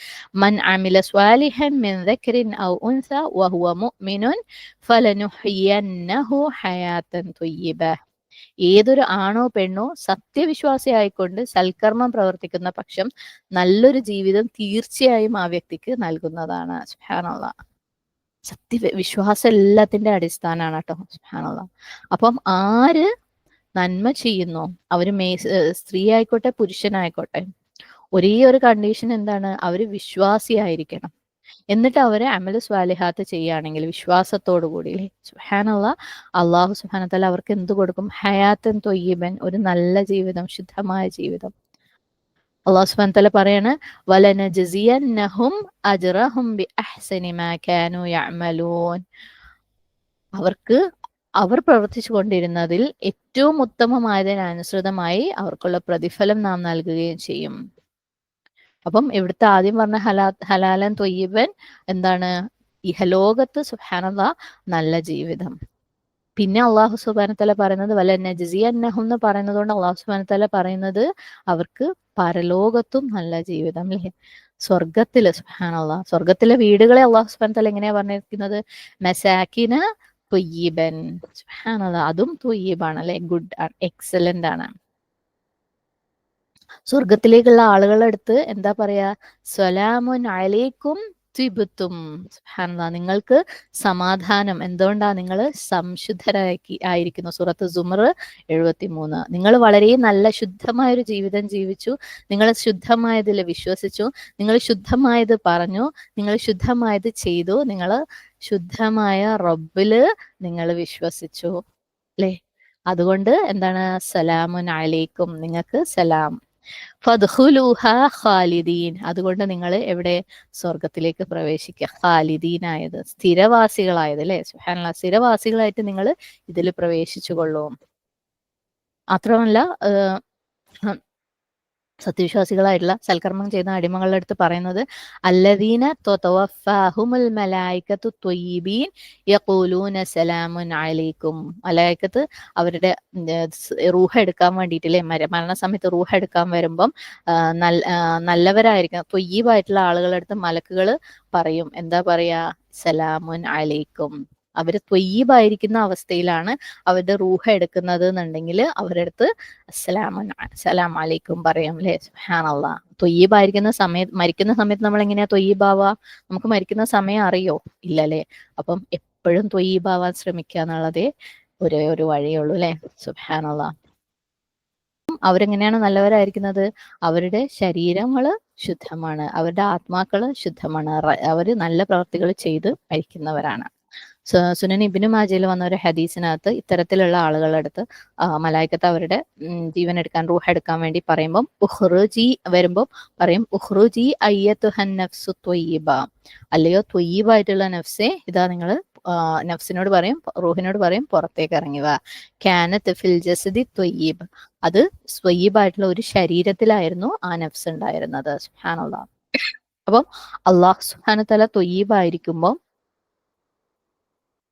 മൻ അമില സ്വാലിഹൻ മിൻ ദക്രിൻ ഔ ഉൻസ വഹുവ മുഅ്മിനുൻ ഫലനുഹ്യിയന്നഹു ഹയാത്തൻ ത്വയ്യിബ. ഏതൊരു ആണോ പെണ്ണോ സത്യവിശ്വാസി ആയിക്കൊണ്ട് സൽക്കർമ്മം പ്രവർത്തിക്കുന്ന പക്ഷം നല്ലൊരു ജീവിതം തീർച്ചയായും ആ വ്യക്തിക്ക് നൽകുന്നതാണ്. സുബ്ഹാനല്ലാഹ്. വിശ്വാസം എല്ലാത്തിന്റെ അടിസ്ഥാനമാണ് കേട്ടോ. സുബ്ഹാനല്ലാഹ്. അപ്പം ആര് നന്മ ചെയ്യുന്നോ, അവര് സ്ത്രീ ആയിക്കോട്ടെ പുരുഷനായിക്കോട്ടെ, ഒരേ ഒരു കണ്ടീഷൻ എന്താണ്, അവര് വിശ്വാസിയായിരിക്കണം. എന്നിട്ട് അവര് അമല് സ്വാലിഹാത്ത് ചെയ്യുകയാണെങ്കിൽ വിശ്വാസത്തോടു കൂടി, സുബ്ഹാനല്ലാഹ്, അള്ളാഹു സുബ്ഹാനഹു വ തആല അവർക്ക് എന്ത് കൊടുക്കും, ഹയാത്തൻ ത്വയ്യിബൻ, ഒരു നല്ല ജീവിതം, ശുദ്ധമായ ജീവിതം. അള്ളാഹു സുബ്ഹാനഹു വ തആല പറയാണ്, വലനജ്സിയന്നഹും അജ്റഹും ബിഅഹ്സനി മാ കാനൂ യഅമലൂൻ. അവർക്ക് അവർ പ്രവർത്തിച്ചു കൊണ്ടിരുന്നതിൽ ഏറ്റവും ഉത്തമമായതിനനുസൃതമായി അവർക്കുള്ള പ്രതിഫലം നാം നൽകുകയും ചെയ്യും. അപ്പം ഇവിടുത്തെ ആദ്യം പറഞ്ഞ ഹലാലൻ ത്വയ്യിബൻ എന്താണ്, ഇഹലോകത്ത് സുബ്ഹാനല്ലാഹ് നല്ല ജീവിതം. പിന്നെ അള്ളാഹു സുബ്ഹാനഹു വ തആല പറയുന്നത് വലനജ്സിയന്നഹും എന്ന് പറയുന്നത് കൊണ്ട് അള്ളാഹു സുബ്ഹാനഹു വ തആല പറയുന്നത് അവർക്ക് പരലോകത്തും നല്ല ജീവിതം, അല്ലേ, സ്വർഗത്തില്. സുബ്ഹാനല്ലാഹ്, സ്വർഗത്തിലെ വീടുകളെ അള്ളാഹു സുബ്ഹാനഹു വ തആല എങ്ങനെയാ പറഞ്ഞിരിക്കുന്നത്, മസാകിന ത്വയ്യിബൻ. സുബ്ഹാനല്ലാഹ്, അതും ത്വയ്യിബാണ്, അല്ലെ, ഗുഡ് ആണ്, എക്സലന്റ് ആണ്. സ്വർഗത്തിലേക്കുള്ള ആളുകളുടെ അടുത്ത് എന്താ പറയാ, സ്വലാമുൻ അലൈക്കും ത്വിബ്തും. സുബ്ഹാനല്ലാഹ്, നിങ്ങൾക്ക് സമാധാനം, എന്തുകൊണ്ടാ, നിങ്ങൾ ആയിരിക്കുന്നു. സൂറത്ത് സുമർ 73. നിങ്ങൾ വളരെ നല്ല ശുദ്ധമായ ഒരു ജീവിതം ജീവിച്ചു, നിങ്ങൾ ശുദ്ധമായതിൽ വിശ്വസിച്ചു, നിങ്ങൾ ശുദ്ധമായത് പറഞ്ഞു, നിങ്ങൾ ശുദ്ധമായത് ചെയ്തു, നിങ്ങൾ ശുദ്ധമായ റബ്ബില് നിങ്ങൾ വിശ്വസിച്ചു, അല്ലേ. അതുകൊണ്ട് എന്താണ്, സലാമുൻ അലൈക്കും, നിങ്ങൾക്ക് സലാം. ഫദ്ഖുലൂഹ ഖാലിദീൻ, അതുകൊണ്ട് നിങ്ങൾ എവിടെ, സ്വർഗത്തിലേക്ക് പ്രവേശിക്കുക. ഖാലിദീനായത്, സ്ഥിരവാസികളായത്, അല്ലെ. സുബ്ഹാനല്ലാഹ്, സ്ഥിരവാസികളായിട്ട് നിങ്ങൾ ഇതിൽ പ്രവേശിച്ചു കൊള്ളൂ. മാത്രമല്ല സത്യവിശ്വാസികളായിട്ടുള്ള സൽക്കർമ്മം ചെയ്യുന്ന അടിമകളുടെ അടുത്ത് പറയുന്നത്, അല്ലദീന തതവഫാഹുമുൽ മലായികത്തു ത്വയ്യിബീൻ യഖൂലൂന സലാമുൻ അലൈക്കും. മലായികത്ത് അവരുടെ റൂഹ എടുക്കാൻ വേണ്ടിയിട്ടില്ലേ, മരണസമയത്ത് റൂഹ എടുക്കാൻ വരുമ്പം നല്ലവരായിരിക്കും, ത്വയ്യിബായിട്ടുള്ള ആളുകളുടെ അടുത്ത് മലക്കുകൾ പറയും, എന്താ പറയാ, സലാമുൻ അലൈക്കും. അവര് ത്വയ്യിബായിരിക്കുന്ന അവസ്ഥയിലാണ് അവരുടെ റൂഹ എടുക്കുന്നത് എന്നുണ്ടെങ്കിൽ അവരുടെ അടുത്ത് സലാം അലൈക്കും പറയും, അല്ലെ. സുബ്ഹാനല്ലാഹ്. ത്വയ്യിബായിരിക്കുന്ന സമയത്ത്, മരിക്കുന്ന സമയത്ത് നമ്മൾ എങ്ങനെയാ ത്വയ്യിബാവാ, നമുക്ക് മരിക്കുന്ന സമയം അറിയോ, ഇല്ലല്ലേ. അപ്പം എപ്പോഴും ത്വയ്യിബാവാൻ ശ്രമിക്കുക എന്നുള്ളതേ ഒരേ ഒരു വഴിയുള്ളൂ, അല്ലെ. സുബ്ഹാനല്ലാഹ്. അവരെങ്ങനെയാണ് നല്ലവരായിരിക്കുന്നത്, അവരുടെ ശരീരങ്ങള് ശുദ്ധമാണ്, അവരുടെ ആത്മാക്കള് ശുദ്ധമാണ്, അവര് നല്ല പ്രവർത്തികൾ ചെയ്ത് മരിക്കുന്നവരാണ്. സുനൻ ഇബ്നു മാജയിൽ വന്ന ഒരു ഹദീസിനകത്ത് ഇത്തരത്തിലുള്ള ആളുകളുടെ അടുത്ത് മലായിക്കത്ത് അവരുടെ ജീവൻ എടുക്കാൻ, റൂഹ് എടുക്കാൻ വേണ്ടി പറയുമ്പം ഉഖ്റുജി വരുമ്പം പറയും, ഉഖ്റുജി അയ്യത്തുഹൻ നഫ്സു ത്വയ്യിബ, അല്ലയോ ത്വയ്യിബായിട്ടുള്ള നഫ്സെ, ഇതാ നിങ്ങൾ നഫ്സിനോട് പറയും, റൂഹിനോട് പറയും, പുറത്തേക്ക് ഇറങ്ങി വാ. കാനത്ത് ഫിൽ ജസദി ത്വയ്യിബ്, അത് ത്വയ്യിബായിട്ടുള്ള ഒരു ശരീരത്തിലായിരുന്നു ആ നഫ്സ് ഉണ്ടായിരുന്നത്. സുബ്ഹാനല്ലാഹ്. അപ്പം അള്ളാഹു സുബ്ഹാനഹു തആല ത്വയ്യിബായിരിക്കുമ്പോൾ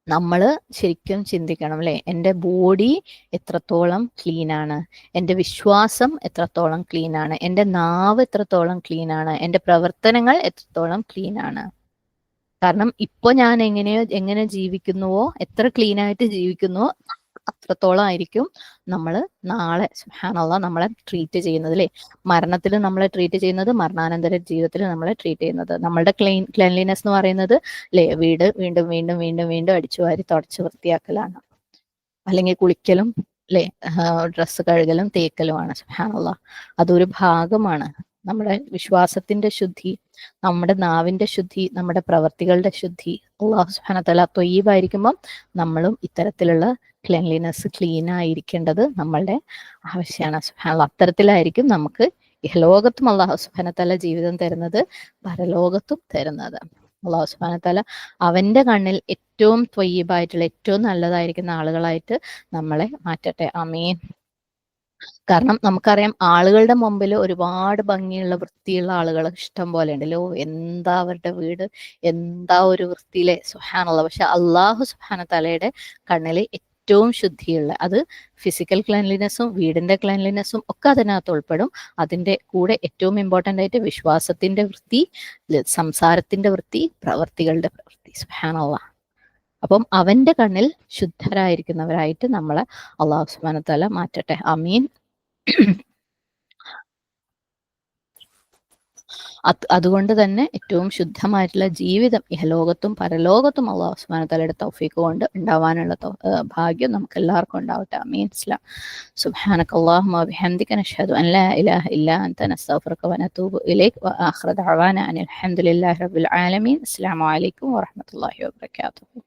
നമ്മൾ ശരിക്കും ചിന്തിക്കണം, അല്ലെ, എൻ്റെ ബോഡി എത്രത്തോളം ക്ലീൻ ആണ്, എൻ്റെ വിശ്വാസം എത്രത്തോളം ക്ലീൻ ആണ്, എൻ്റെ നാവ് എത്രത്തോളം ക്ലീൻ ആണ്, എൻ്റെ പ്രവർത്തനങ്ങൾ എത്രത്തോളം ക്ലീൻ ആണ്. കാരണം ഇപ്പൊ ഞാൻ എങ്ങനെ ജീവിക്കുന്നുവോ, എത്ര ക്ലീൻ ആയിട്ട് ജീവിക്കുന്നുവോ അത്രത്തോളം ആയിരിക്കും നമ്മൾ നാളെ സുബ്ഹാനല്ലാഹ് നമ്മളെ ട്രീറ്റ് ചെയ്യുന്നത്, അല്ലെ. മരണത്തിൽ നമ്മളെ ട്രീറ്റ് ചെയ്യുന്നത്, മരണാനന്തര ജീവിതത്തിൽ നമ്മളെ ട്രീറ്റ് ചെയ്യുന്നത്. നമ്മളുടെ ക്ലീൻലിനെസ് എന്ന് പറയുന്നത്, അല്ലെ, വീട് വീണ്ടും വീണ്ടും വീണ്ടും വീണ്ടും അടിച്ചു വാരി തുടച്ച് വൃത്തിയാക്കലാണ്, അല്ലെങ്കിൽ കുളിക്കലും, അല്ലെ, ഡ്രസ്സ് കഴുകലും തേക്കലുമാണ്. സുബ്ഹാനല്ലാഹ്, അതൊരു ഭാഗമാണ്. നമ്മുടെ വിശ്വാസത്തിന്റെ ശുദ്ധി, നമ്മുടെ നാവിന്റെ ശുദ്ധി, നമ്മുടെ പ്രവർത്തികളുടെ ശുദ്ധി. അല്ലാഹു സുബ്ഹാനഹു തആല ത്വയ്യിബായിരിക്കുമ്പം നമ്മളും ഇത്തരത്തിലുള്ള ക്ലീൻലിനെസ്, ക്ലീൻ ആയിരിക്കേണ്ടത് നമ്മളുടെ ആവശ്യമാണ്. സുബ്ഹാനല്ലാഹ്, അത്തരത്തിലായിരിക്കും നമുക്ക് ഇഹലോകത്തും അല്ലാഹു സുബ്ഹാനഹു തആല ജീവിതം തരുന്നത്, പരലോകത്തും തരുന്നത്. അല്ലാഹു സുബ്ഹാനഹു തആല അവന്റെ കണ്ണിൽ ഏറ്റവും ത്വയ്യിബായിട്ടുള്ള, ഏറ്റവും നല്ലതായിരിക്കുന്ന ആളുകളായിട്ട് നമ്മളെ മാറ്റട്ടെ. ആമീൻ. കാരണം നമുക്കറിയാം ആളുകളുടെ മുമ്പിൽ ഒരുപാട് ഭംഗിയുള്ള വൃത്തിയുള്ള ആളുകൾ ഇഷ്ടം പോലെ ഉണ്ടല്ലോ. എന്താ അവരുടെ വീട്, എന്താ ഒരു വൃത്തിയിലെ, സുബ്ഹാനല്ലാഹ്. പക്ഷെ അള്ളാഹു സുബ്ഹാന തആലയുടെ കണ്ണിൽ ഏറ്റവും ശുദ്ധിയുള്ള, അത് ഫിസിക്കൽ ക്ലീൻലിനെസ്സും വീടിന്റെ ക്ലീൻലിനെസ്സും ഒക്കെ അതിനകത്ത് ഉൾപ്പെടും. അതിന്റെ കൂടെ ഏറ്റവും ഇമ്പോർട്ടൻ്റ് ആയിട്ട് വിശ്വാസത്തിന്റെ വൃത്തി, സംസാരത്തിന്റെ വൃത്തി, പ്രവർത്തികളുടെ പ്രവൃത്തി. സുബ്ഹാനല്ലാഹ്. അപ്പം അവന്റെ കണ്ണിൽ ശുദ്ധരായിരിക്കുന്നവരായിട്ട് നമ്മളെ അള്ളാഹു സുബ്ഹാനഹു വ തആല മാറ്റട്ടെ. ആമീൻ. അതുകൊണ്ട് തന്നെ ഏറ്റവും ശുദ്ധമായിട്ടുള്ള ജീവിതം ഇഹലോകത്തും പരലോകത്തും അള്ളാഹു സുബ്ഹാനഹു വ തആലയുടെ തൗഫീഖ് കൊണ്ട് ഉണ്ടാവാനുള്ള ഭാഗ്യം നമുക്ക് എല്ലാവർക്കും ഉണ്ടാവട്ടെ. ആമീൻ. ഇസ്ലാം. സുബ്ഹാനക അല്ലാഹുമ്മ വബിഹംദിക നശ്ഹദു അൻ ലാ ഇലാഹ ഇല്ലാ അൻത നസ്തഗ്ഫിറുക വനതൂബു ഇലൈക് വആഖിറു ദഅവാന അനിൽ ഹംദുലില്ലാഹി റബ്ബിൽ ആലമീൻ. അസ്സലാമു അലൈക്കും വറഹ്മത്തുള്ളാഹി വബറകാതുഹു.